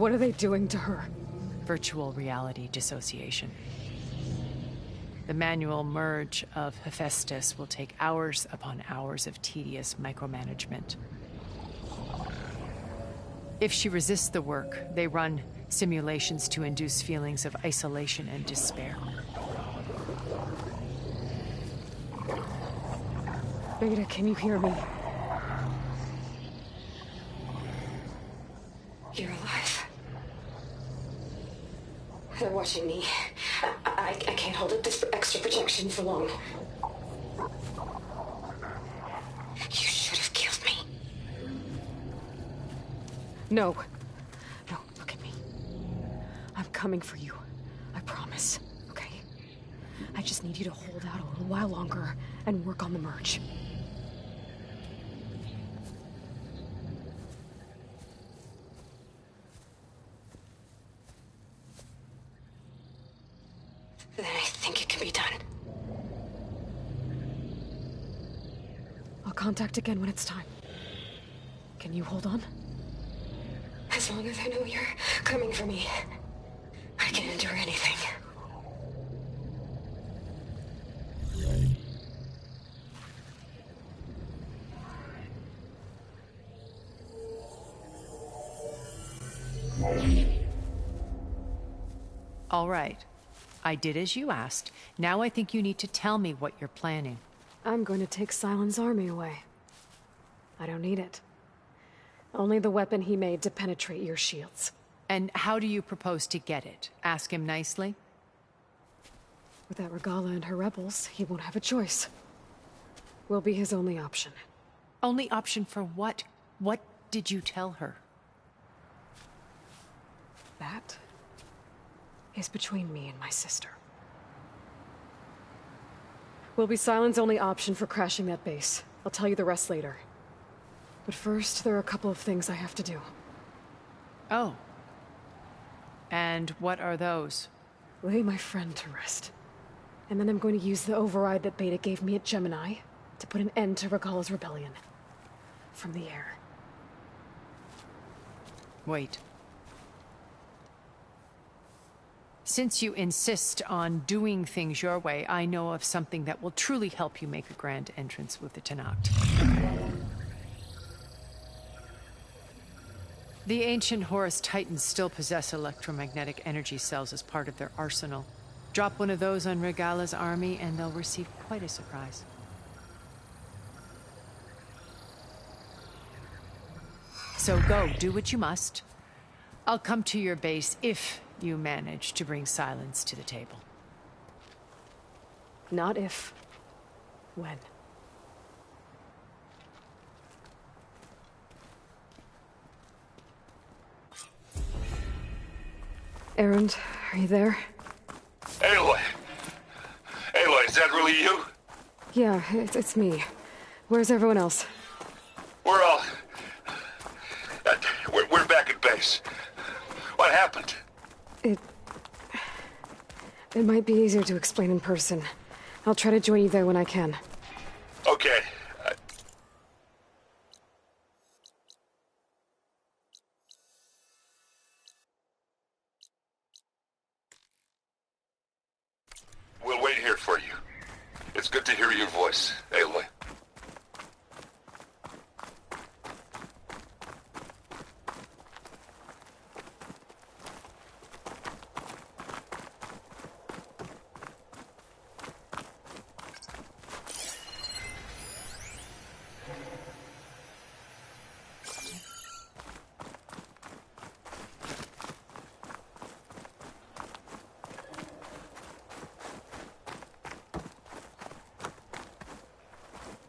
What are they doing to her? Virtual reality dissociation. The manual merge of Hephaestus will take hours upon hours of tedious micromanagement. If she resists the work, they run simulations to induce feelings of isolation and despair. Beta, can you hear me? You're alive. They're watching me. I can't hold up this extra protection for long. You should have killed me. No. No, look at me. I'm coming for you. I promise, okay? I just need you to hold out a little while longer and work on the merge. Then I think it can be done. I'll contact again when it's time. Can you hold on? As long as I know you're coming for me, I can endure anything. All right. I did as you asked. Now I think you need to tell me what you're planning. I'm going to take Sylens' army away. I don't need it. Only the weapon he made to penetrate your shields. And how do you propose to get it? Ask him nicely? Without Regalla and her rebels, he won't have a choice. We'll be his only option. Only option for what? What did you tell her? That is between me and my sister. Will be Sylens' only option for crashing that base. I'll tell you the rest later. But first, there are a couple of things I have to do. Oh. And what are those? Lay my friend to rest. And then I'm going to use the override that Beta gave me at Gemini to put an end to Regalla's rebellion. From the air. Wait. Since you insist on doing things your way, I know of something that will truly help you make a grand entrance with the Tenakth. The ancient Horus Titans still possess electromagnetic energy cells as part of their arsenal. Drop one of those on Regalla's army and they'll receive quite a surprise. So go, do what you must. I'll come to your base if you manage to bring Sylens to the table. Not if. When. Erend, are you there? Aloy! Aloy, is that really you? Yeah, it's me. Where's everyone else? We're all... We're back at base. What happened? It might be easier to explain in person. I'll try to join you there when I can. Okay. We'll wait here for you. It's good to hear your voice, Aloy.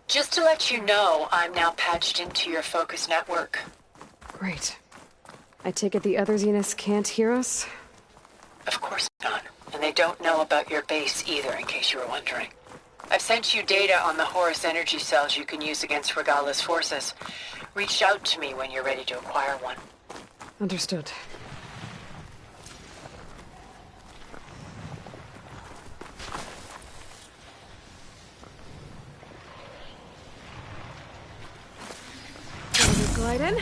Just to let you know, I'm now patched into your focus network. Great. I take it the other Zeniths can't hear us? Of course not. And they don't know about your base either, in case you were wondering. I've sent you data on the Horus energy cells you can use against Regalla's forces. Reach out to me when you're ready to acquire one. Understood. Glide in.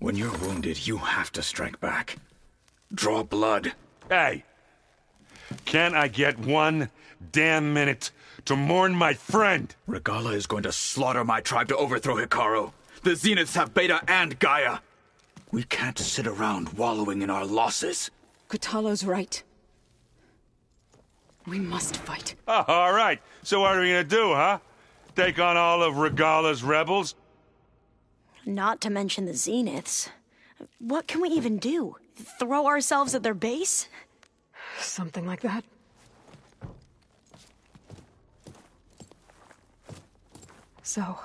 When you're wounded, you have to strike back. Draw blood. Hey! Can't I get one damn minute to mourn my friend? Regalla is going to slaughter my tribe to overthrow Hekarro. The Zeniths have Beta and Gaia. We can't sit around wallowing in our losses. Kotallo's right. We must fight. Oh, all right. So what are we gonna do, huh? Take on all of Regalla's rebels? Not to mention the Zeniths. What can we even do? Throw ourselves at their base? Something like that. So...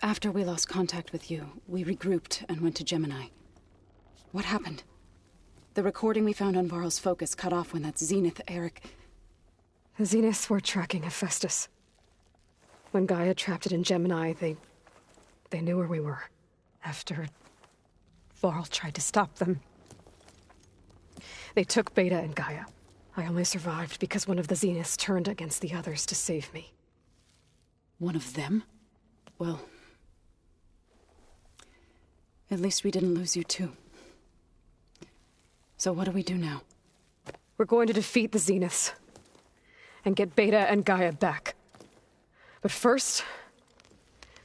After we lost contact with you, we regrouped and went to Gemini. What happened? The recording we found on Varl's focus cut off when that Zenith, Eric... The Zeniths were tracking Hephaestus. When Gaia trapped it in Gemini, they knew where we were. After Varl tried to stop them. They took Beta and Gaia. I only survived because one of the Zeniths turned against the others to save me. One of them? Well... at least we didn't lose you too. So what do we do now? We're going to defeat the Zeniths. And get Beta and Gaia back. But first,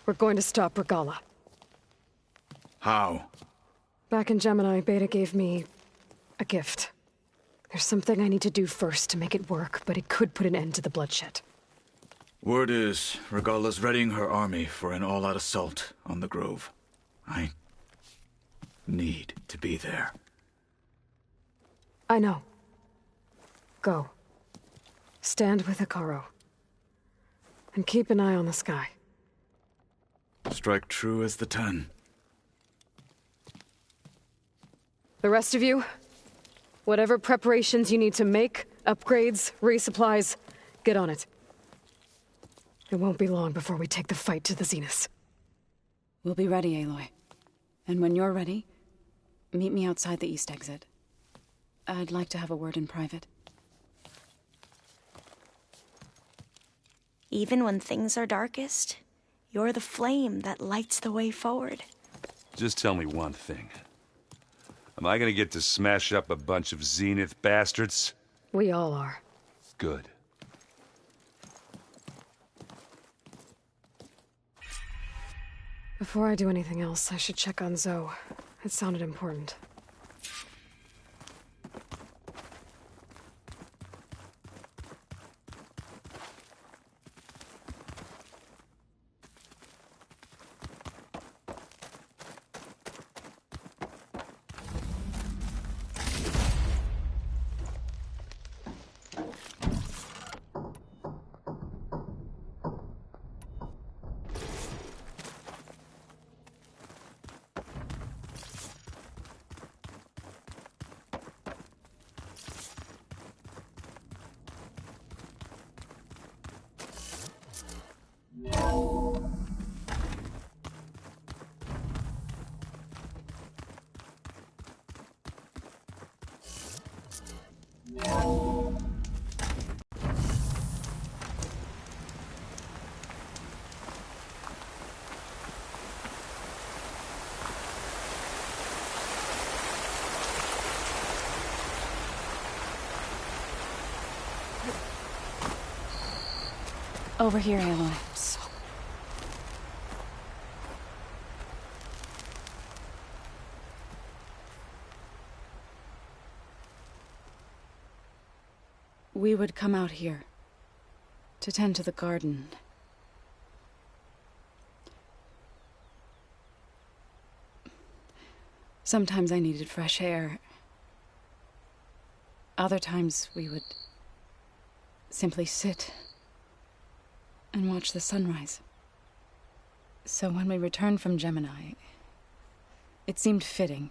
we're going to stop Regalla. How? Back in Gemini, Beta gave me a gift. There's something I need to do first to make it work, but it could put an end to the bloodshed. Word is, Regalla's readying her army for an all-out assault on the Grove. I need to be there. I know. Go. Stand with Hekarro. And keep an eye on the sky. Strike true as the 10. The rest of you, whatever preparations you need to make, upgrades, resupplies, get on it. It won't be long before we take the fight to the Zeniths. We'll be ready, Aloy. And when you're ready, meet me outside the east exit. I'd like to have a word in private. Even when things are darkest, you're the flame that lights the way forward. Just tell me one thing. Am I gonna get to smash up a bunch of Zenith bastards? We all are. Good. Before I do anything else, I should check on Zoe. It sounded important. Over here, Aloy. We would come out here to tend to the garden. Sometimes I needed fresh air. Other times we would simply sit and watch the sunrise. So when we returned from Gemini, it seemed fitting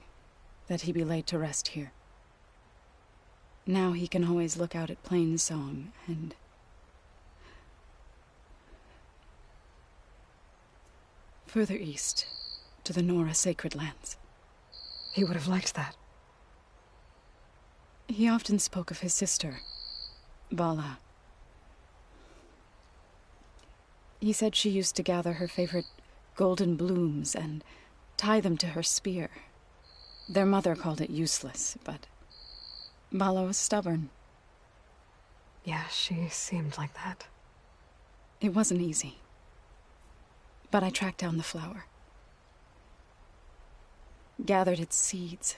that he be laid to rest here. Now he can always look out at Plainsong and... further east, to the Nora Sacred Lands. He would have liked that. He often spoke of his sister, Vala. He said she used to gather her favorite golden blooms and tie them to her spear. Their mother called it useless, but Vala was stubborn. Yeah, she seemed like that. It wasn't easy. But I tracked down the flower. Gathered its seeds.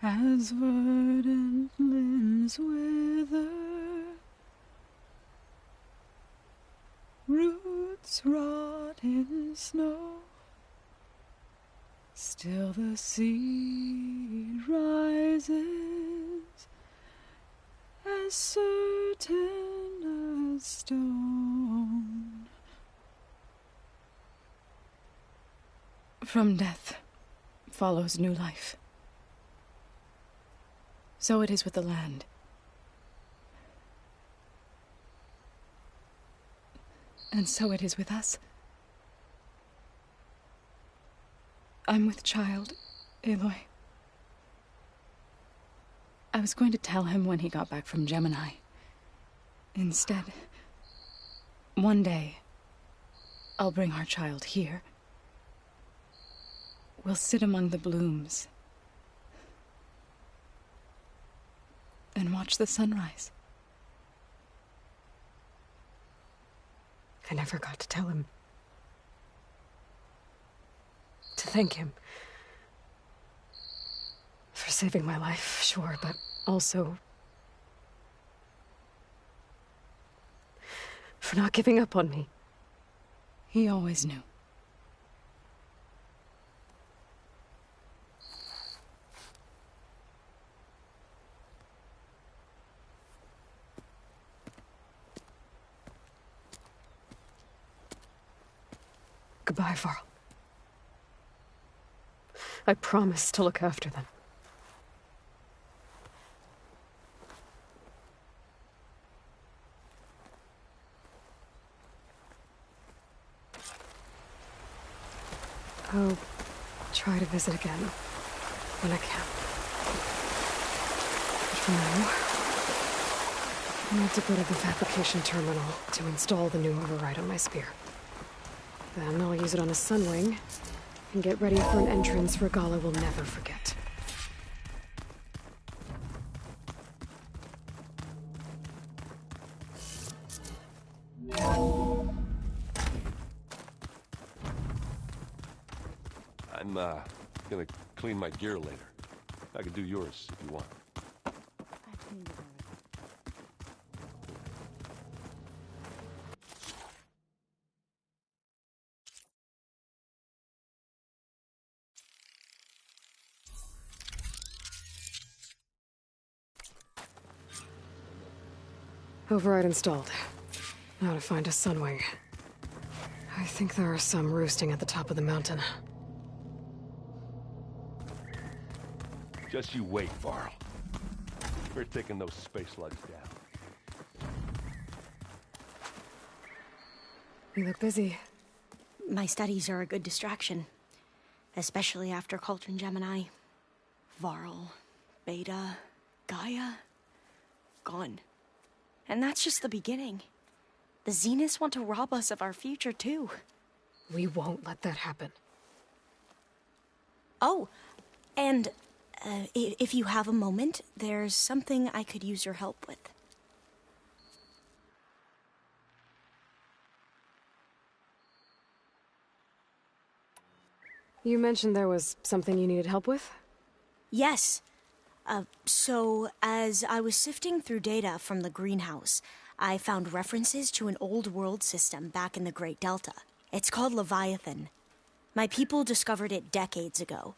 As verdant limbs wither, roots rot in snow, still the seed rises, as certain as stone. From death follows new life. So it is with the land. And so it is with us. I'm with child, Aloy. I was going to tell him when he got back from Gemini. Instead, one day, I'll bring our child here. We'll sit among the blooms and watch the sunrise. I never got to tell him. To thank him. For saving my life, sure, but also... for not giving up on me. He always knew. Goodbye, Varl. I promise to look after them. I'll try to visit again when I can. But for now, I need to go to the fabrication terminal to install the new override on my spear. Then I'll use it on a Sunwing and get ready for an entrance Regalla will never forget. I'm, gonna clean my gear later. I can do yours if you want. Override installed. Now to find a Sunwing. I think there are some roosting at the top of the mountain. Just you wait, Varl. We're taking those space slugs down. You look busy. My studies are a good distraction. Especially after Cauldron Gemini. Varl, Beta, Gaia, gone. And that's just the beginning. The Zeniths want to rob us of our future, too. We won't let that happen. Oh, and if you have a moment, there's something I could use your help with. You mentioned there was something you needed help with? Yes. So, as I was sifting through data from the greenhouse, I found references to an old world system back in the Great Delta. It's called Leviathan. My people discovered it decades ago.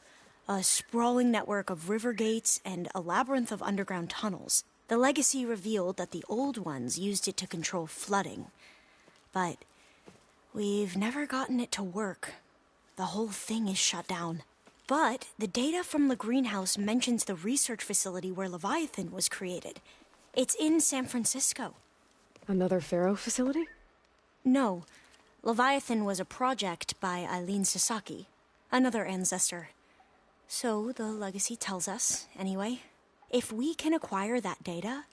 A sprawling network of river gates and a labyrinth of underground tunnels. The legacy revealed that the old ones used it to control flooding. But we've never gotten it to work. The whole thing is shut down. But the data from the greenhouse mentions the research facility where Leviathan was created. It's in San Francisco. Another Pharaoh facility? No. Leviathan was a project by Eileen Sasaki, another ancestor. So the legacy tells us, anyway. If we can acquire that data,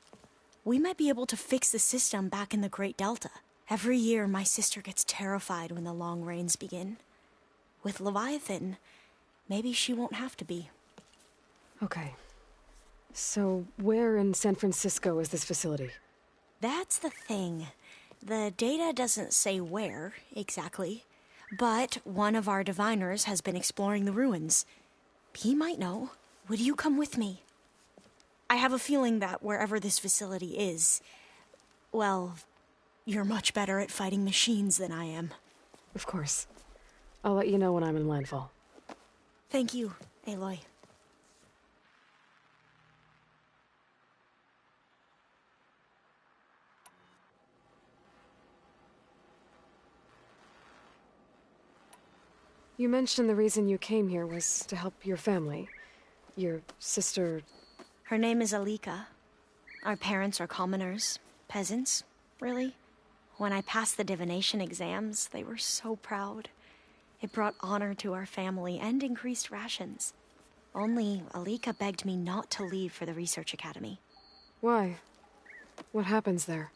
we might be able to fix the system back in the Great Delta. Every year, my sister gets terrified when the long rains begin. With Leviathan, maybe she won't have to be. Okay. So, where in San Francisco is this facility? That's the thing. The data doesn't say where, exactly. But one of our diviners has been exploring the ruins. He might know. Would you come with me? I have a feeling that wherever this facility is, well, you're much better at fighting machines than I am. Of course. I'll let you know when I'm in landfall. Thank you, Aloy. You mentioned the reason you came here was to help your family. Your sister... Her name is Alika. Our parents are commoners. Peasants, really. When I passed the divination exams, they were so proud. It brought honor to our family and increased rations. Only Alika begged me not to leave for the research academy. Why? What happens there?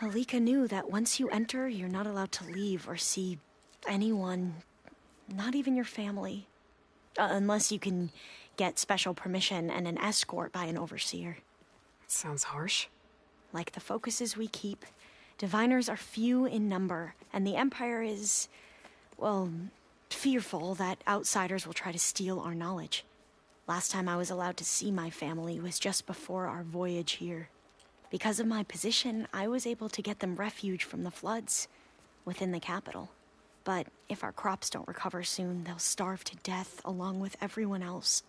Alika knew that once you enter, you're not allowed to leave or see anyone, not even your family. Unless you can get special permission and an escort by an overseer. Sounds harsh. Like the focuses we keep, diviners are few in number, and the Empire is, well, fearful that outsiders will try to steal our knowledge. Last time I was allowed to see my family was just before our voyage here. Because of my position, I was able to get them refuge from the floods within the capital. But if our crops don't recover soon, they'll starve to death along with everyone else.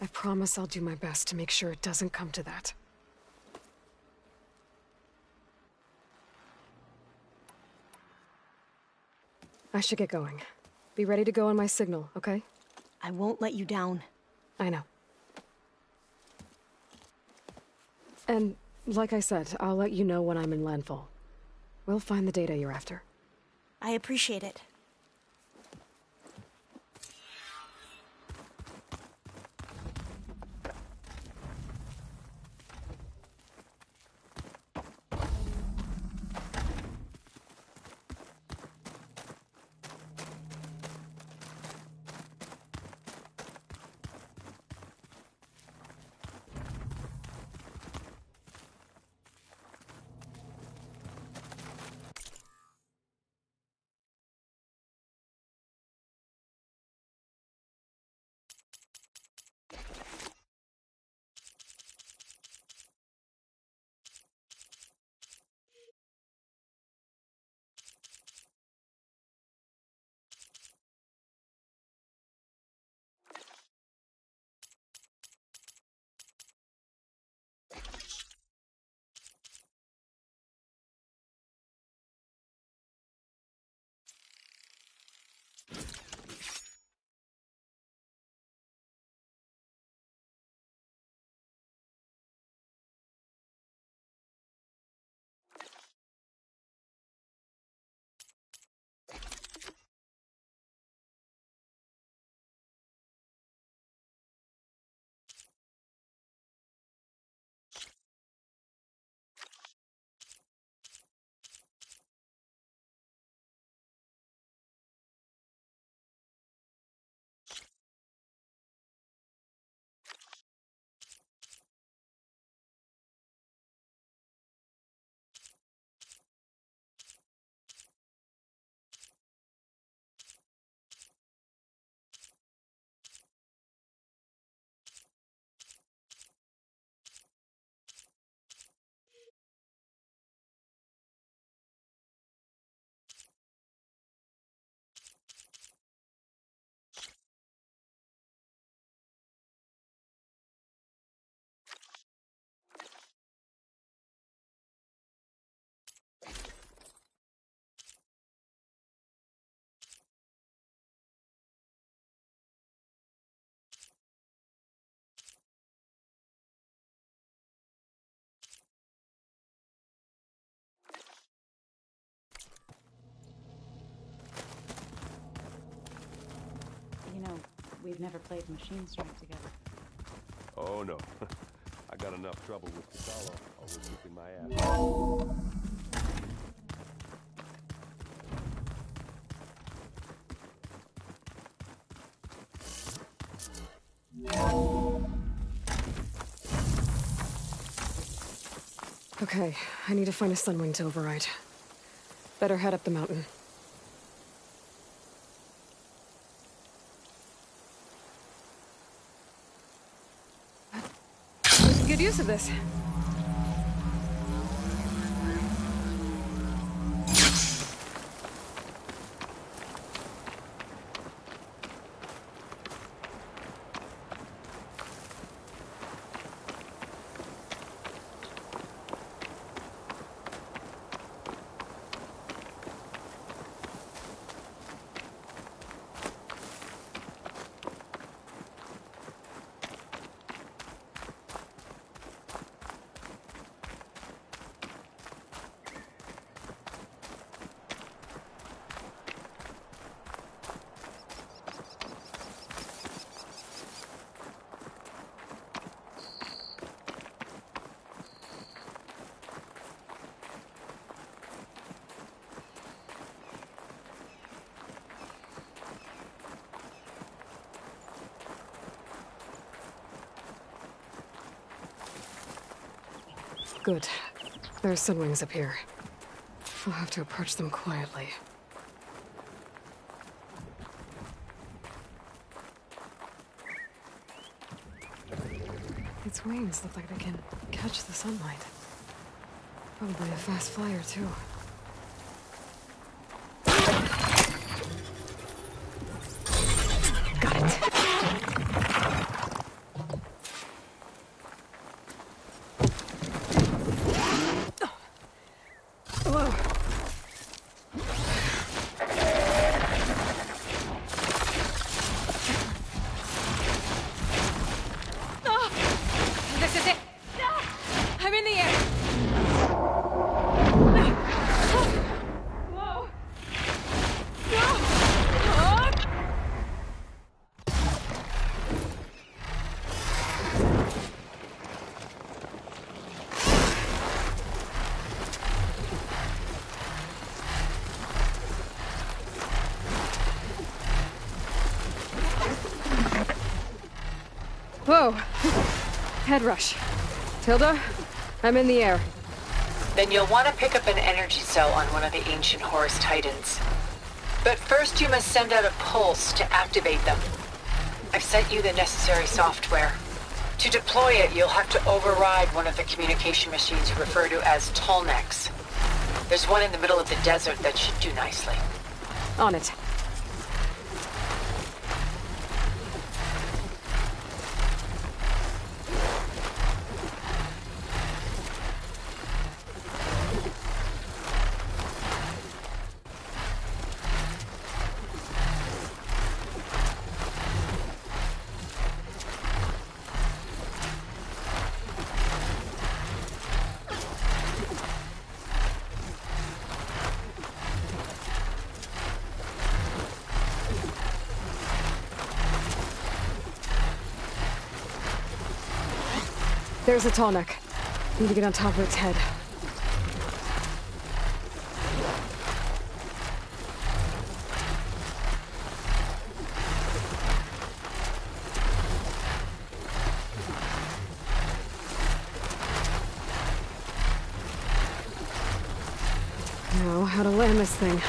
I promise I'll do my best to make sure it doesn't come to that. I should get going. Be ready to go on my signal, okay? I won't let you down. I know. And, like I said, I'll let you know when I'm in landfall. We'll find the data you're after. I appreciate it. we've never played Machine Strike together. Oh no. I got enough trouble with Casalo, always kicking my ass. Okay, I need to find a Sunwing to override. Better head up the mountain. Good use of this. Good. There's Sunwings up here. We'll have to approach them quietly. Its wings look like they can catch the sunlight. Probably a fast flyer, too. Got it. Whoa! Head rush. Tilda, I'm in the air. Then you'll want to pick up an energy cell on one of the ancient Horus Titans. But first you must send out a pulse to activate them. I've sent you the necessary software. To deploy it, you'll have to override one of the communication machines you refer to as Tallnecks. There's one in the middle of the desert that should do nicely. On it. There's a Tallneck. Need to get on top of its head. Now, how to land this thing.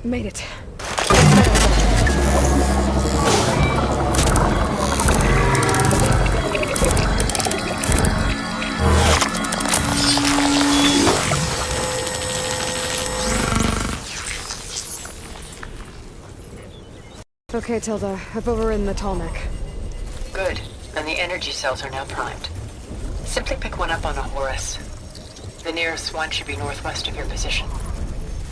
Made it. Okay, Tilda. I've overridden the Tallneck. Good. And the energy cells are now primed. Simply pick one up on a Horus. The nearest one should be northwest of your position.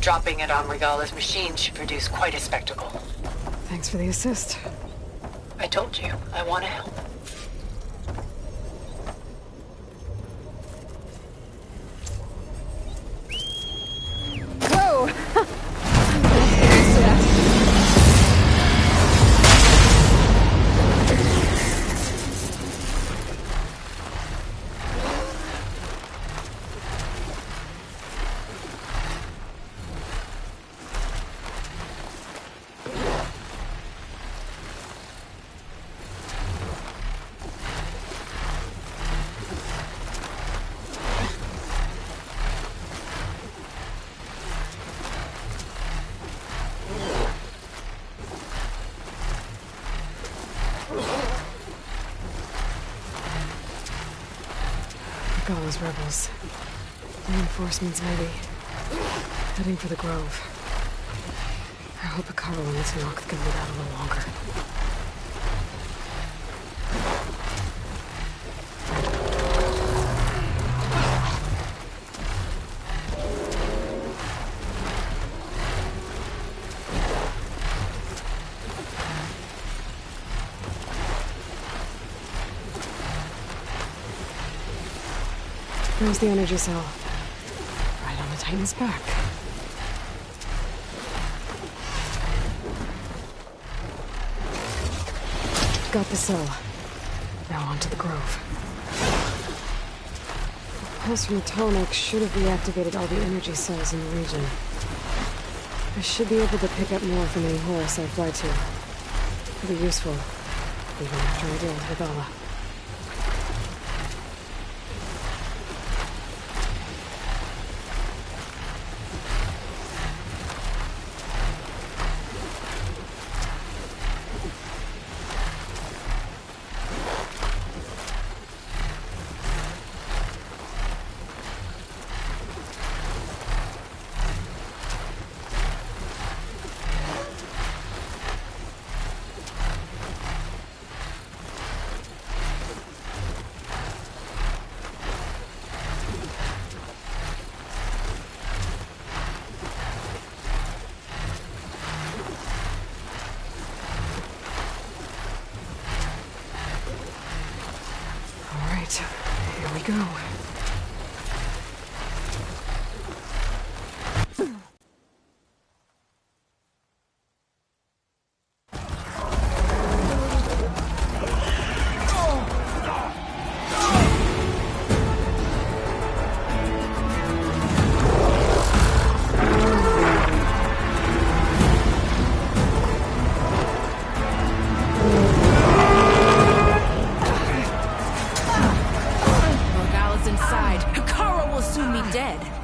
Dropping it on Regalla's machine should produce quite a spectacle. Thanks for the assist. I told you, I want to help. Whoa! Regalla's rebels. Reinforcements, maybe. Heading for the Grove. I hope Hekarro and this Noct can hold out a little longer. There's the energy cell. Right on the Titan's back. Got the cell. Now on to the Grove. The pulse from the Tallneck should have reactivated all the energy cells in the region. I should be able to pick up more from any Horus I fly to. It'll be useful, even after I deal with Regalla. Here we go.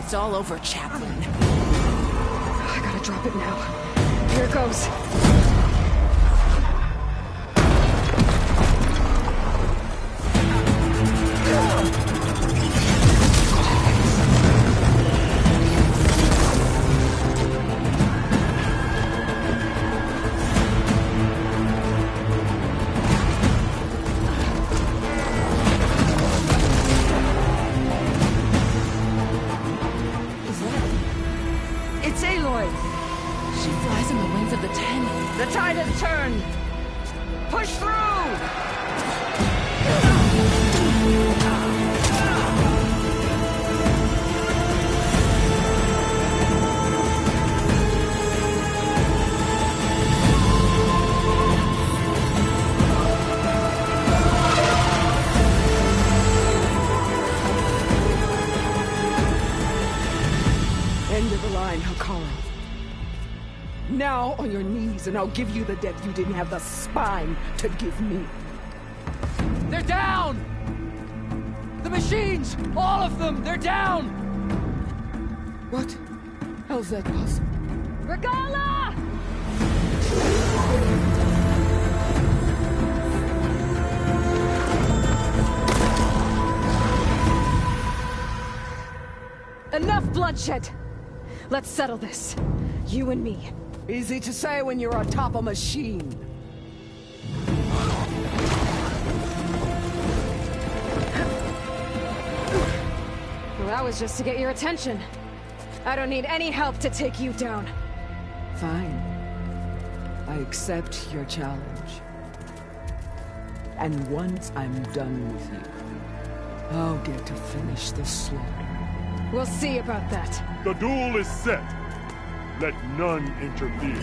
It's all over, Chaplain. I gotta drop it now. Here it goes. It's Aloy! She flies on the wings of the Ten. The tide has turned! Push through! End of the line, Hekarro. Now on your knees, and I'll give you the death you didn't have the spine to give me. They're down! The machines! All of them! They're down! What? How's that possible? Regalla! Enough bloodshed! Let's settle this. You and me. Easy to say when you're atop a machine. that was just to get your attention. I don't need any help to take you down. Fine. I accept your challenge. And once I'm done with you, I'll get to finish the slaughter. We'll see about that. The duel is set. Let none interfere.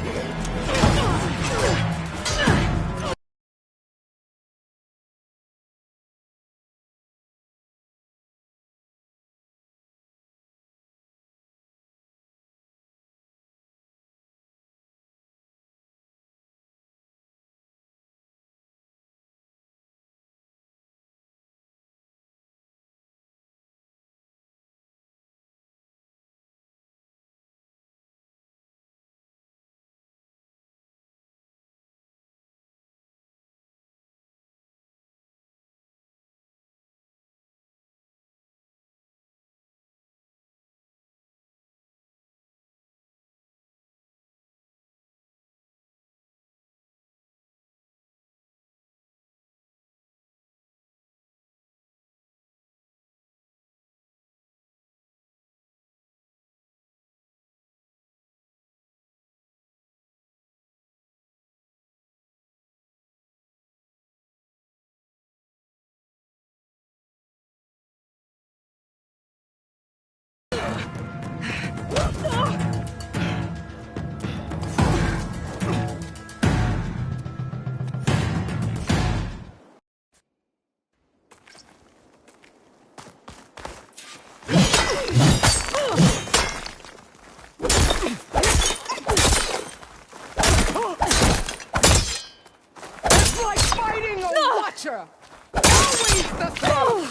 Always the same!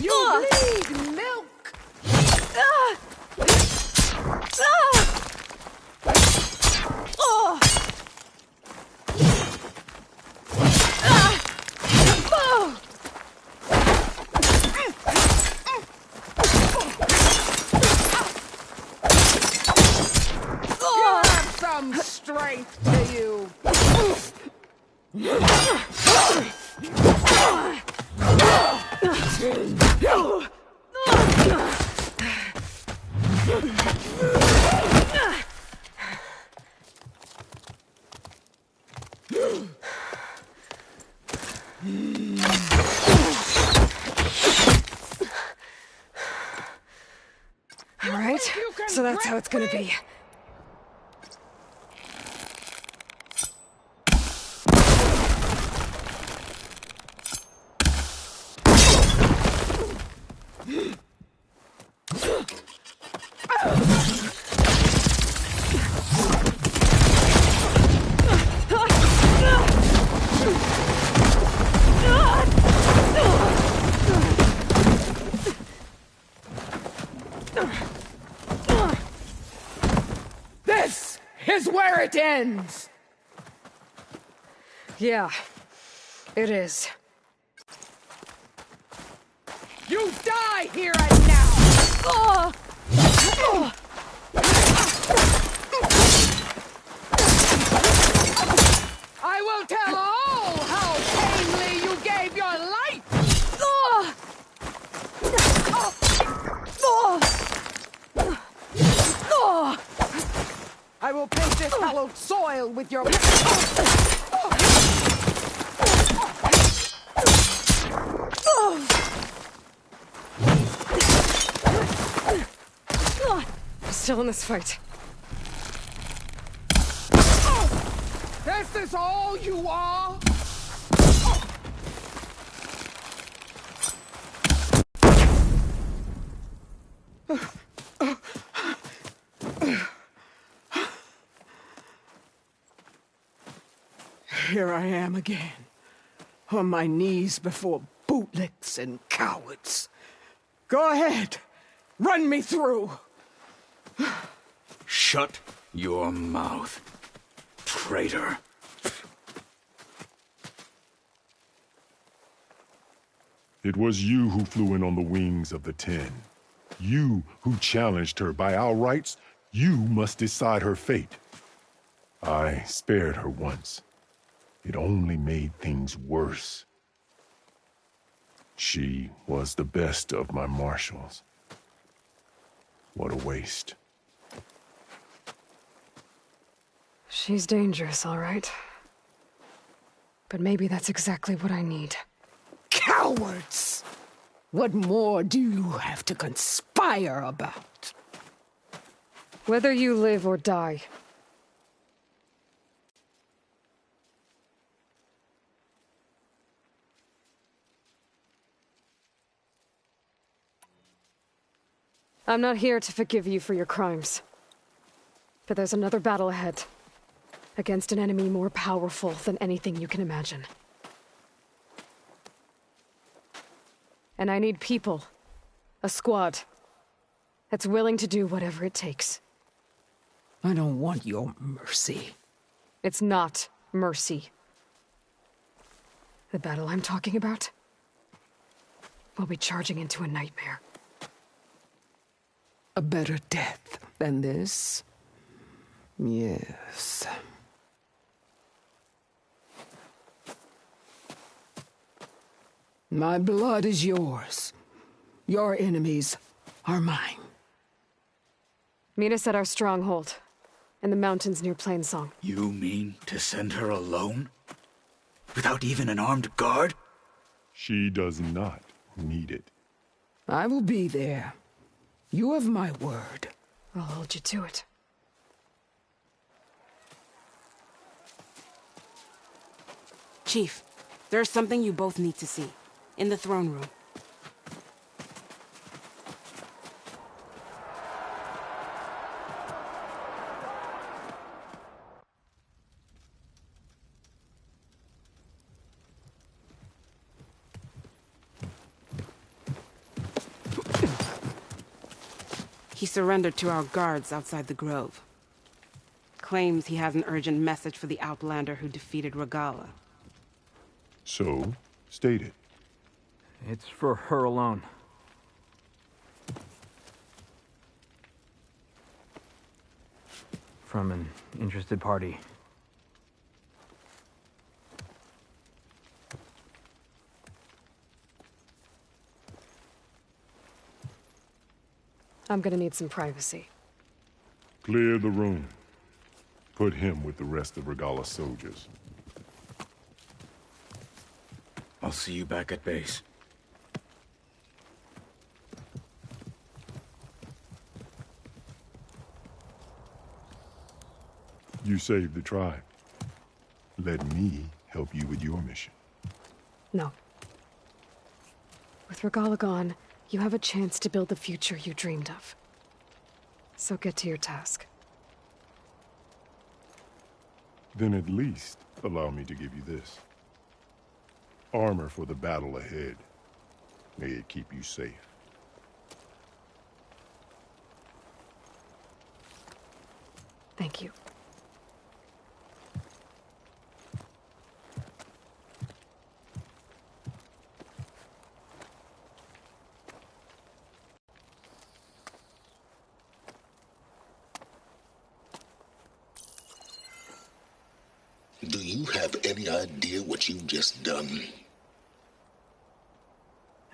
You bleed milk! Some strength to you. All right, so that's how it's gonna be. This is where it ends! Yeah, it is. You die here and now! I will tell all how painfully you gave your life! I will paint this hallowed soil with your... I'm still in this fight. This is all you are? Here I am again, on my knees before bootlicks and cowards. Go ahead, run me through. Shut your mouth, traitor. It was you who flew in on the wings of the Ten. You who challenged her. By our rights, you must decide her fate. I spared her once. It only made things worse. She was the best of my marshals. What a waste. She's dangerous, all right. But maybe that's exactly what I need. Cowards! What more do you have to conspire about? Whether you live or die. I'm not here to forgive you for your crimes. But there's another battle ahead. Against an enemy more powerful than anything you can imagine. And I need people. A squad. That's willing to do whatever it takes. I don't want your mercy. It's not mercy. The battle I'm talking about will be charging into a nightmare. A better death than this? Yes. My blood is yours. Your enemies are mine. Meet us at our stronghold, in the mountains near Plainsong. You mean to send her alone? Without even an armed guard? She does not need it. I will be there. You have my word. I'll hold you to it. Chief, there's something you both need to see. In the throne room. He surrendered to our guards outside the grove. Claims he has an urgent message for the Outlander who defeated Regalla. So, state it. It's for her alone. From an interested party. I'm gonna need some privacy. Clear the room. Put him with the rest of Regalla's soldiers. I'll see you back at base. You saved the tribe. Let me help you with your mission. No. With Regalla gone, you have a chance to build the future you dreamed of. So get to your task. Then at least allow me to give you this. Armor for the battle ahead. May it keep you safe. Thank you. Do you have any idea what you've just done?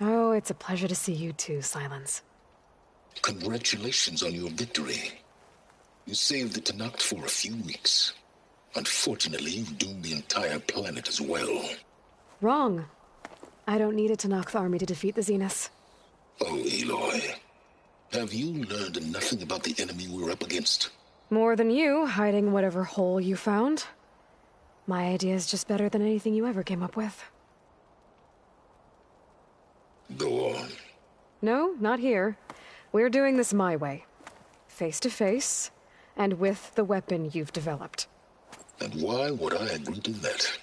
Oh, it's a pleasure to see you too, Silence. Congratulations on your victory. You saved the Tenakth for a few weeks. Unfortunately, you've doomed the entire planet as well. Wrong. I don't need a Tenakth army to defeat the Zeniths. Oh, Aloy. Have you learned nothing about the enemy we're up against? More than you, hiding whatever hole you found. My idea is just better than anything you ever came up with. Go on. No, not here. We're doing this my way. Face to face, and with the weapon you've developed. And why would I agree to that?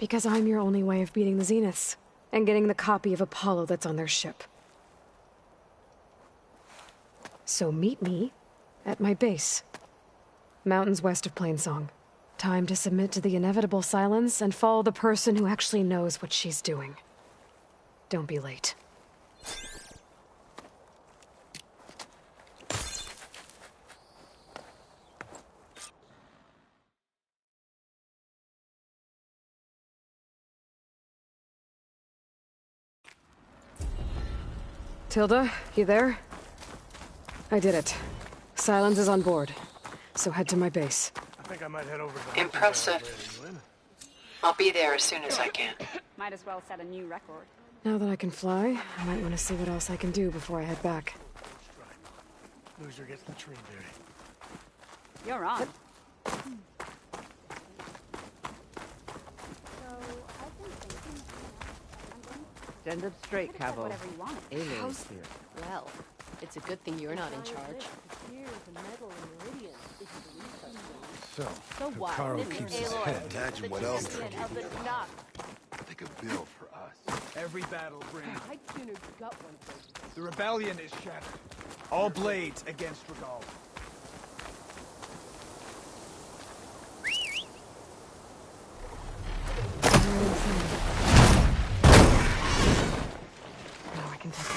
Because I'm your only way of beating the Zeniths, and getting the copy of Apollo that's on their ship. So meet me at my base. Mountains west of Plainsong. Time to submit to the inevitable silence and follow the person who actually knows what she's doing. Don't be late. Tilda, you there? I did it. Silence is on board. So head to my base. I think I might head over to the Impressive. I'll be there as soon as I can. Might as well set a new record. Now that I can fly, I might want to see what else I can do before I head back. Loser gets the tree berry. You're on. Stand up straight, Cabo. Aloy's here. Well, it's a good thing you're not in charge. So Carl keeps his head. Imagine what else they could do. They could build for us. Every battle brings. The rebellion is shattered. All blades against Regal. Now I can take it.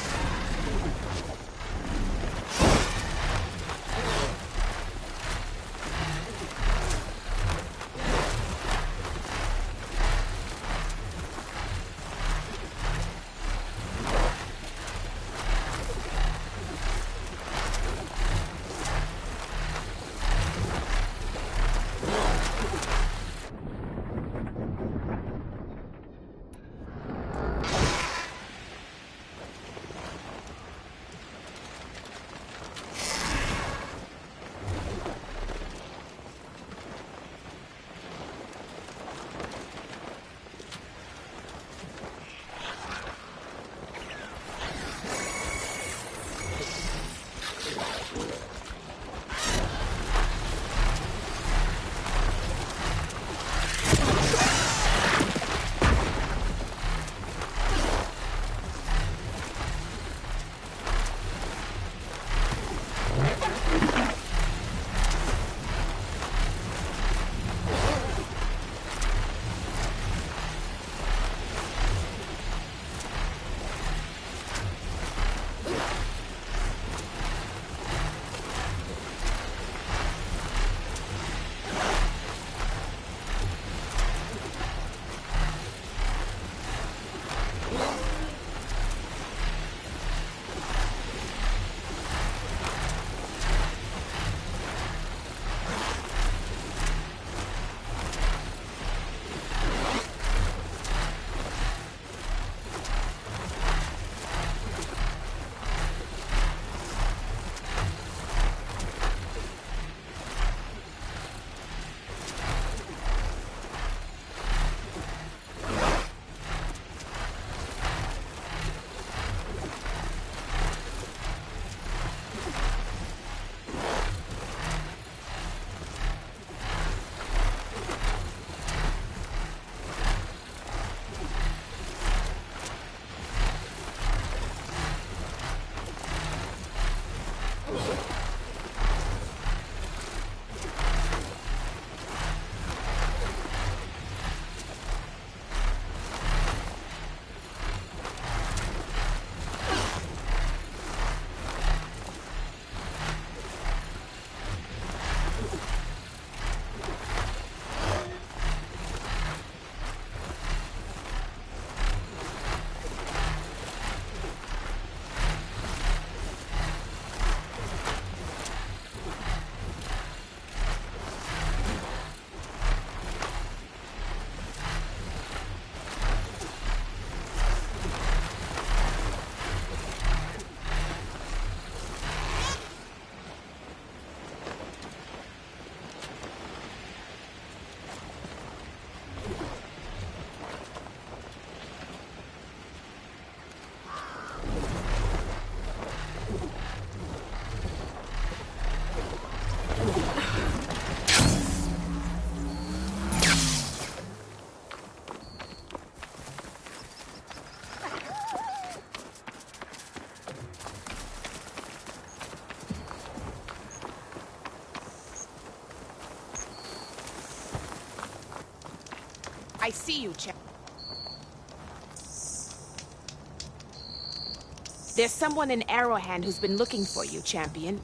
I see you, Champ. There's someone in Arrowhand who's been looking for you, Champion.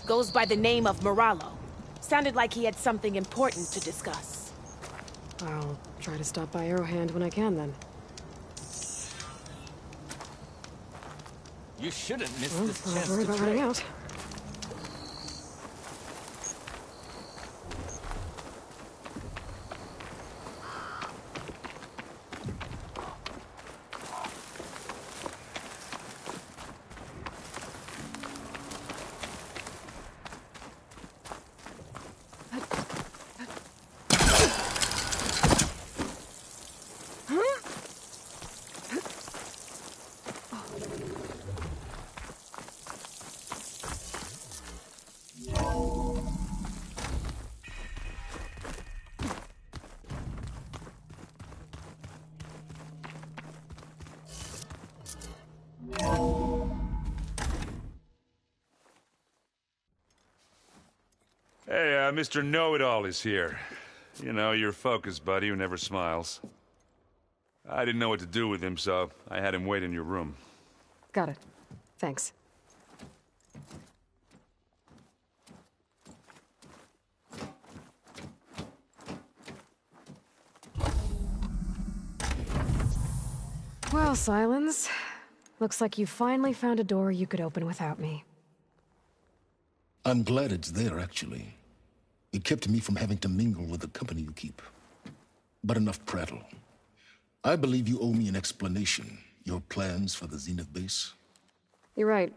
Goes by the name of Moralo. Sounded like he had something important to discuss. I'll try to stop by Arrowhand when I can, then. You shouldn't miss Well, this I'm chance not worried to about running trade. out. Hey, Mr. Know-It-All is here. You know, your focus buddy who never smiles. I didn't know what to do with him, so I had him wait in your room. Got it. Thanks. Well, Silence. Looks like you finally found a door you could open without me. I'm glad it's there, actually. It kept me from having to mingle with the company you keep. But enough prattle. I believe you owe me an explanation. Your plans for the Zenith base? You're right.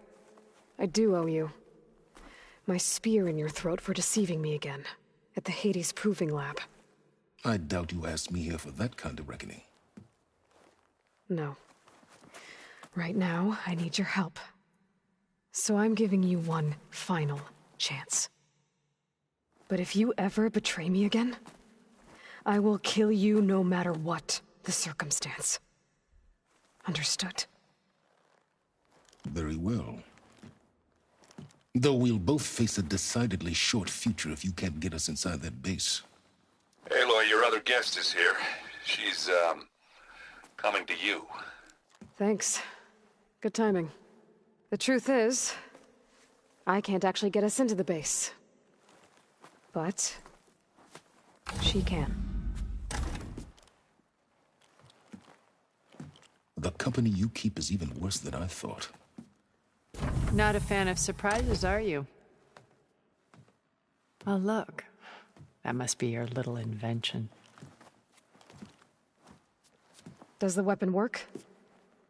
I do owe you. My spear in your throat for deceiving me again. At the Hades Proving Lab. I doubt you asked me here for that kind of reckoning. No. Right now, I need your help. So I'm giving you one final chance. But if you ever betray me again, I will kill you no matter what the circumstance. Understood? Very well. Though we'll both face a decidedly short future if you can't get us inside that base. Aloy, your other guest is here. She's, coming to you. Thanks. Good timing. The truth is, I can't actually get us into the base. But she can. The company you keep is even worse than I thought. Not a fan of surprises, are you? Oh, look. That must be your little invention. Does the weapon work?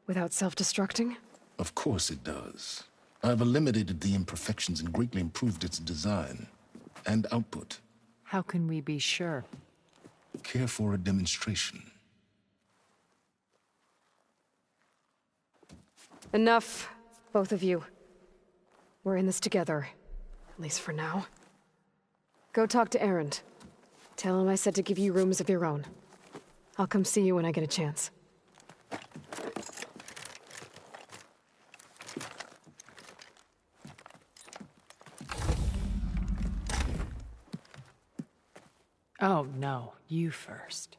Without self-destructing? Of course it does. I've eliminated the imperfections and greatly improved its design and output. How can we be sure? Care for a demonstration? Enough, both of you. We're in this together, at least for now. Go talk to Erend. Tell him I said to give you rooms of your own. I'll come see you when I get a chance. Oh, no. You first.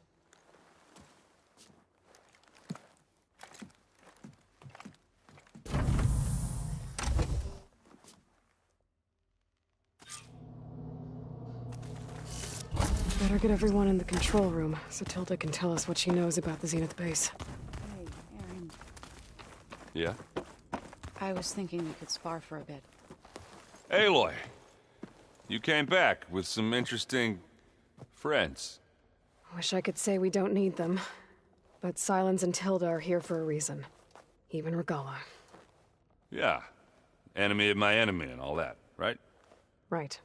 Better get everyone in the control room, so Tilda can tell us what she knows about the Zenith base. Hey, Aaron. Yeah? I was thinking we could spar for a bit. Aloy! You came back with some interesting friends. Wish I could say we don't need them. But Silence and Tilda are here for a reason. Even Regalla. Yeah. Enemy of my enemy and all that, right? Right.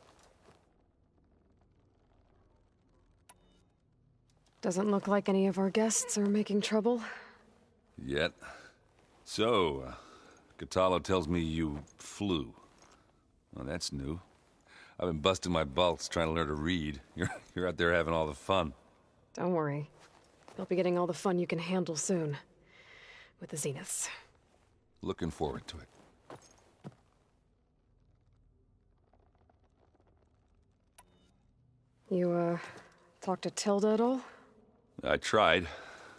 Doesn't look like any of our guests are making trouble. Yet. So, Kotallo tells me you flew. Well, that's new. I've been busting my balls trying to learn to read. You're out there having all the fun. Don't worry. You'll be getting all the fun you can handle soon. With the Zeniths. Looking forward to it. You, talked to Tilda at all? I tried.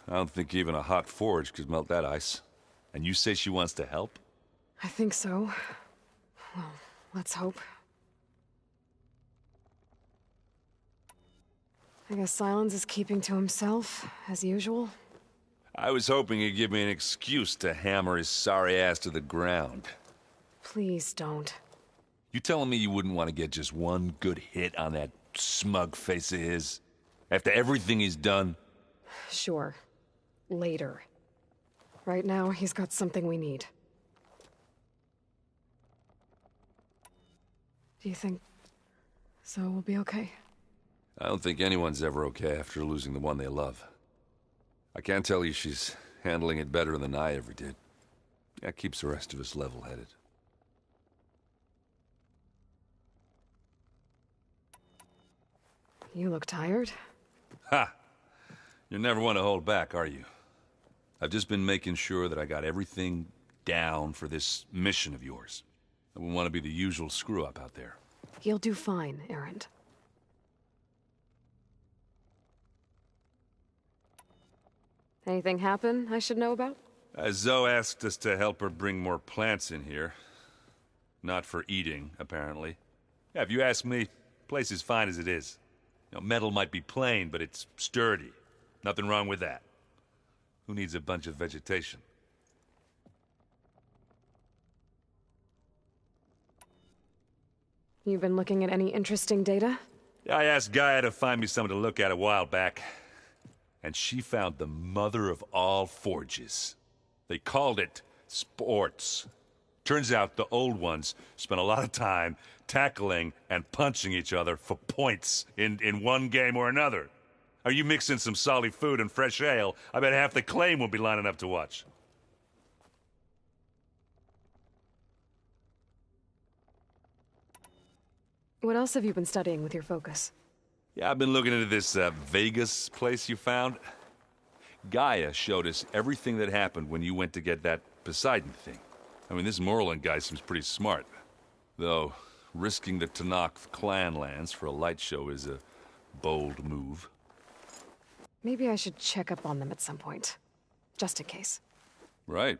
I don't think even a hot forge could melt that ice. And you say she wants to help? I think so. Well, let's hope. I guess Silence is keeping to himself, as usual. I was hoping he'd give me an excuse to hammer his sorry ass to the ground. Please don't. You telling me you wouldn't want to get just one good hit on that smug face of his? After everything he's done? Sure. Later. Right now, he's got something we need. Do you think Zoe will be okay? I don't think anyone's ever okay after losing the one they love. I can't tell you she's handling it better than I ever did. That keeps the rest of us level-headed. You look tired. Ha! You're never one to hold back, are you? I've just been making sure that I got everything down for this mission of yours. I wouldn't want to be the usual screw-up out there. You'll do fine, Erend. Anything happen I should know about? Zoe asked us to help her bring more plants in here. Not for eating, apparently. Yeah, if you ask me, the place is fine as it is. You know, metal might be plain, but it's sturdy. Nothing wrong with that. Who needs a bunch of vegetation? You've been looking at any interesting data? I asked Gaia to find me something to look at a while back. And she found the mother of all forges. They called it sports. Turns out the old ones spent a lot of time tackling and punching each other for points in one game or another. Are you mixing some solid food and fresh ale? I bet half the claim will be lining up to watch. What else have you been studying with your focus? Yeah, I've been looking into this Vegas place you found. Gaia showed us everything that happened when you went to get that Poseidon thing. I mean, this Morlund guy seems pretty smart. Though, risking the Tenakth clan lands for a light show is a bold move. Maybe I should check up on them at some point. Just in case. Right.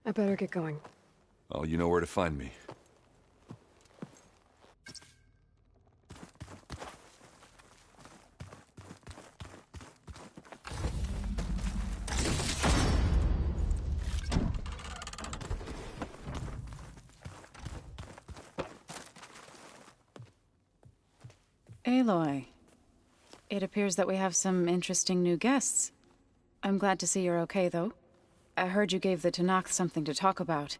I better get going. Oh, you know where to find me. Aloy, it appears that we have some interesting new guests. I'm glad to see you're okay, though. I heard you gave the Tenakth something to talk about.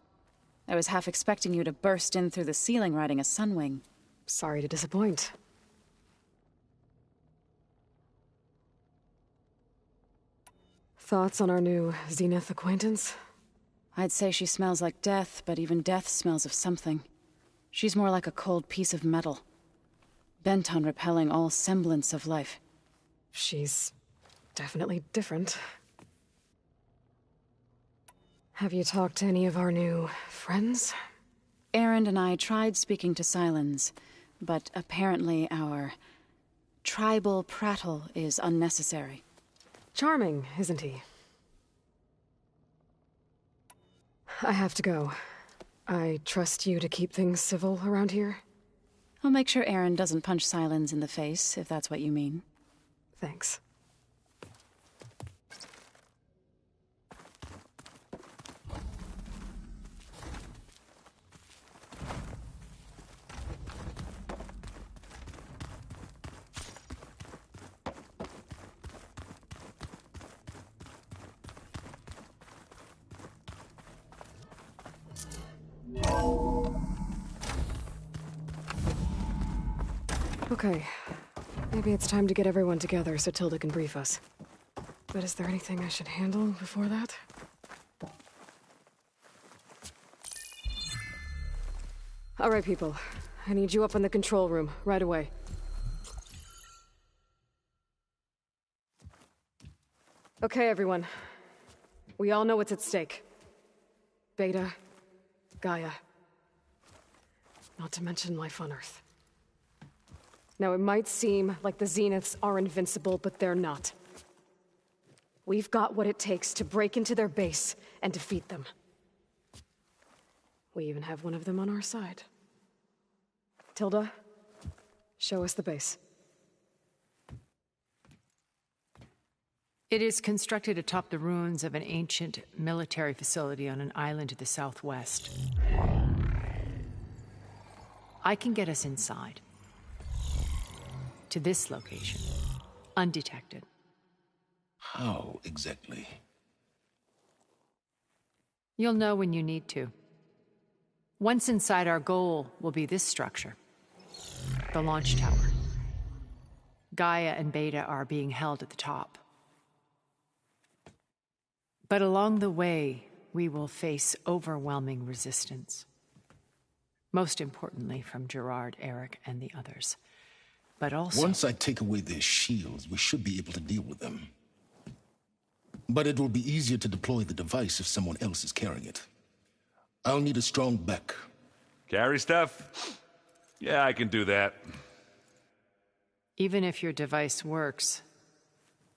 I was half expecting you to burst in through the ceiling riding a Sunwing. Sorry to disappoint. Thoughts on our new Zenith acquaintance? I'd say she smells like death, but even death smells of something. She's more like a cold piece of metal. Bent on repelling all semblance of life. She's definitely different. Have you talked to any of our new friends? Erend and I tried speaking to Sylens, but apparently our tribal prattle is unnecessary. Charming, isn't he? I have to go. I trust you to keep things civil around here? I'll make sure Erend doesn't punch Sylens in the face, if that's what you mean. Thanks. Okay. Maybe it's time to get everyone together so Tilda can brief us. But is there anything I should handle before that? All right, people. I need you up in the control room, right away. Okay, everyone. We all know what's at stake. Beta, Gaia. Not to mention life on Earth. Now, it might seem like the Zeniths are invincible, but they're not. We've got what it takes to break into their base and defeat them. We even have one of them on our side. Tilda, show us the base. It is constructed atop the ruins of an ancient military facility on an island to the southwest. I can get us inside. To this location. Undetected. How exactly? You'll know when you need to. Once inside, our goal will be this structure. The launch tower. Gaia and Beta are being held at the top. But along the way, we will face overwhelming resistance. Most importantly, from Gerard, Eric, and the others. But also... Once I take away their shields, we should be able to deal with them. But it will be easier to deploy the device if someone else is carrying it. I'll need a strong back. Carry stuff? Yeah, I can do that. Even if your device works,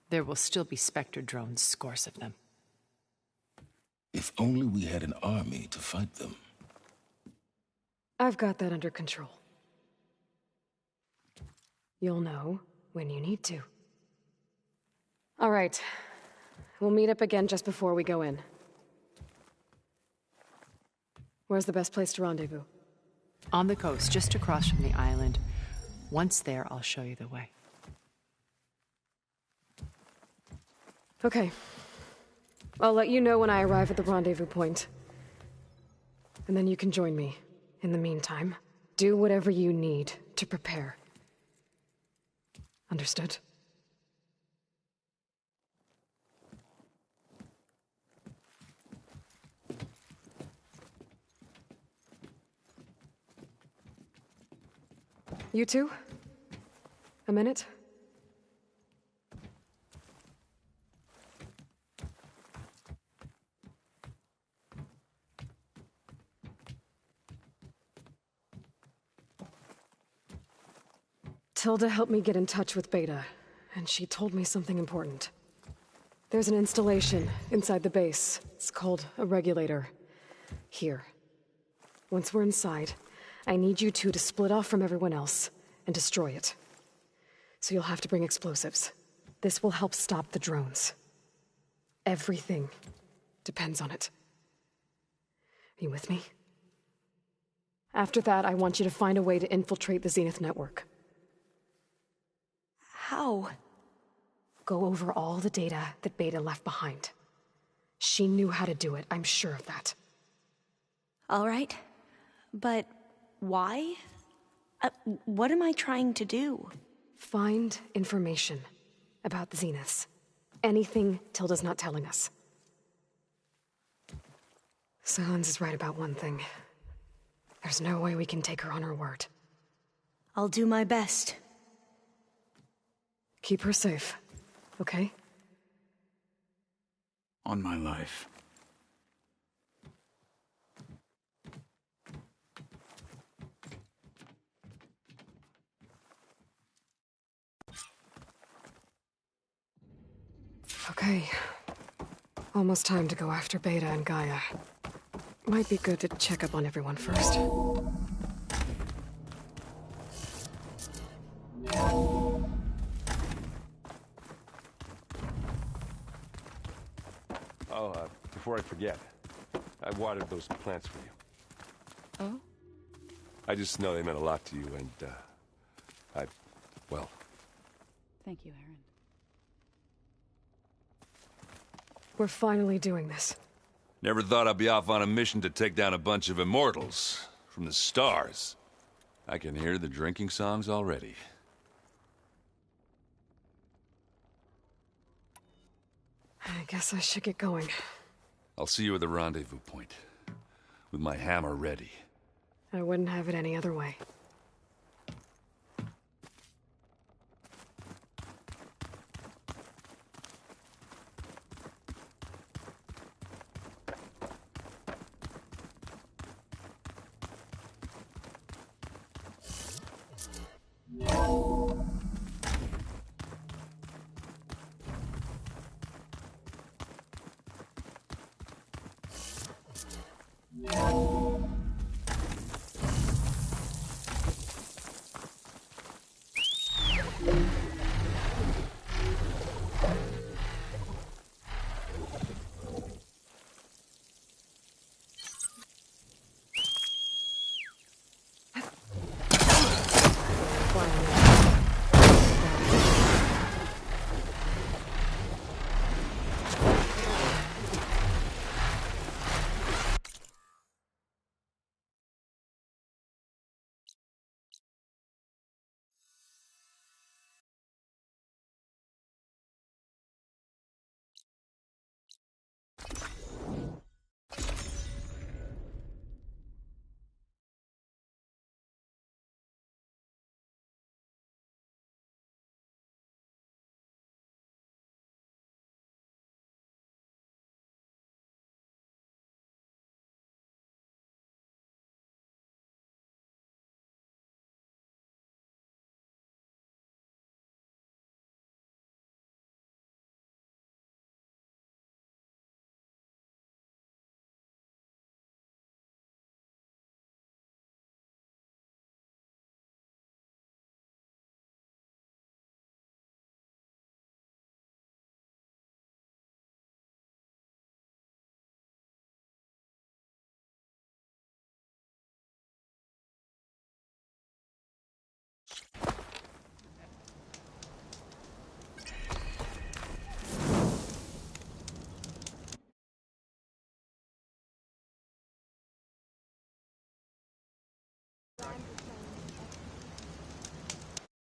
there will still be Spectre drones, scores of them. If only we had an army to fight them. I've got that under control. You'll know when you need to. All right. We'll meet up again just before we go in. Where's the best place to rendezvous? On the coast, just across from the island. Once there, I'll show you the way. Okay. I'll let you know when I arrive at the rendezvous point. And then you can join me. In the meantime, do whatever you need to prepare. Understood? You two? A minute? Tilda helped me get in touch with Beta, and she told me something important. There's an installation inside the base. It's called a regulator. Here. Once we're inside, I need you two to split off from everyone else and destroy it. So you'll have to bring explosives. This will help stop the drones. Everything depends on it. Are you with me? After that, I want you to find a way to infiltrate the Zenith network. How? Go over all the data that Beta left behind. She knew how to do it, I'm sure of that. All right. But why? What am I trying to do? Find information about the Zeniths. Anything Tilda's not telling us. Sylens is right about one thing. There's no way we can take her on her word. I'll do my best. Keep her safe, okay? On my life. Okay. Almost time to go after Beta and Gaia. Might be good to check up on everyone first. Before I forget, I watered those plants for you. Oh? I just know they meant a lot to you, and, well... Thank you, Aaron. We're finally doing this. Never thought I'd be off on a mission to take down a bunch of immortals from the stars. I can hear the drinking songs already. I guess I should get going. I'll see you at the rendezvous point, with my hammer ready. I wouldn't have it any other way. Oh.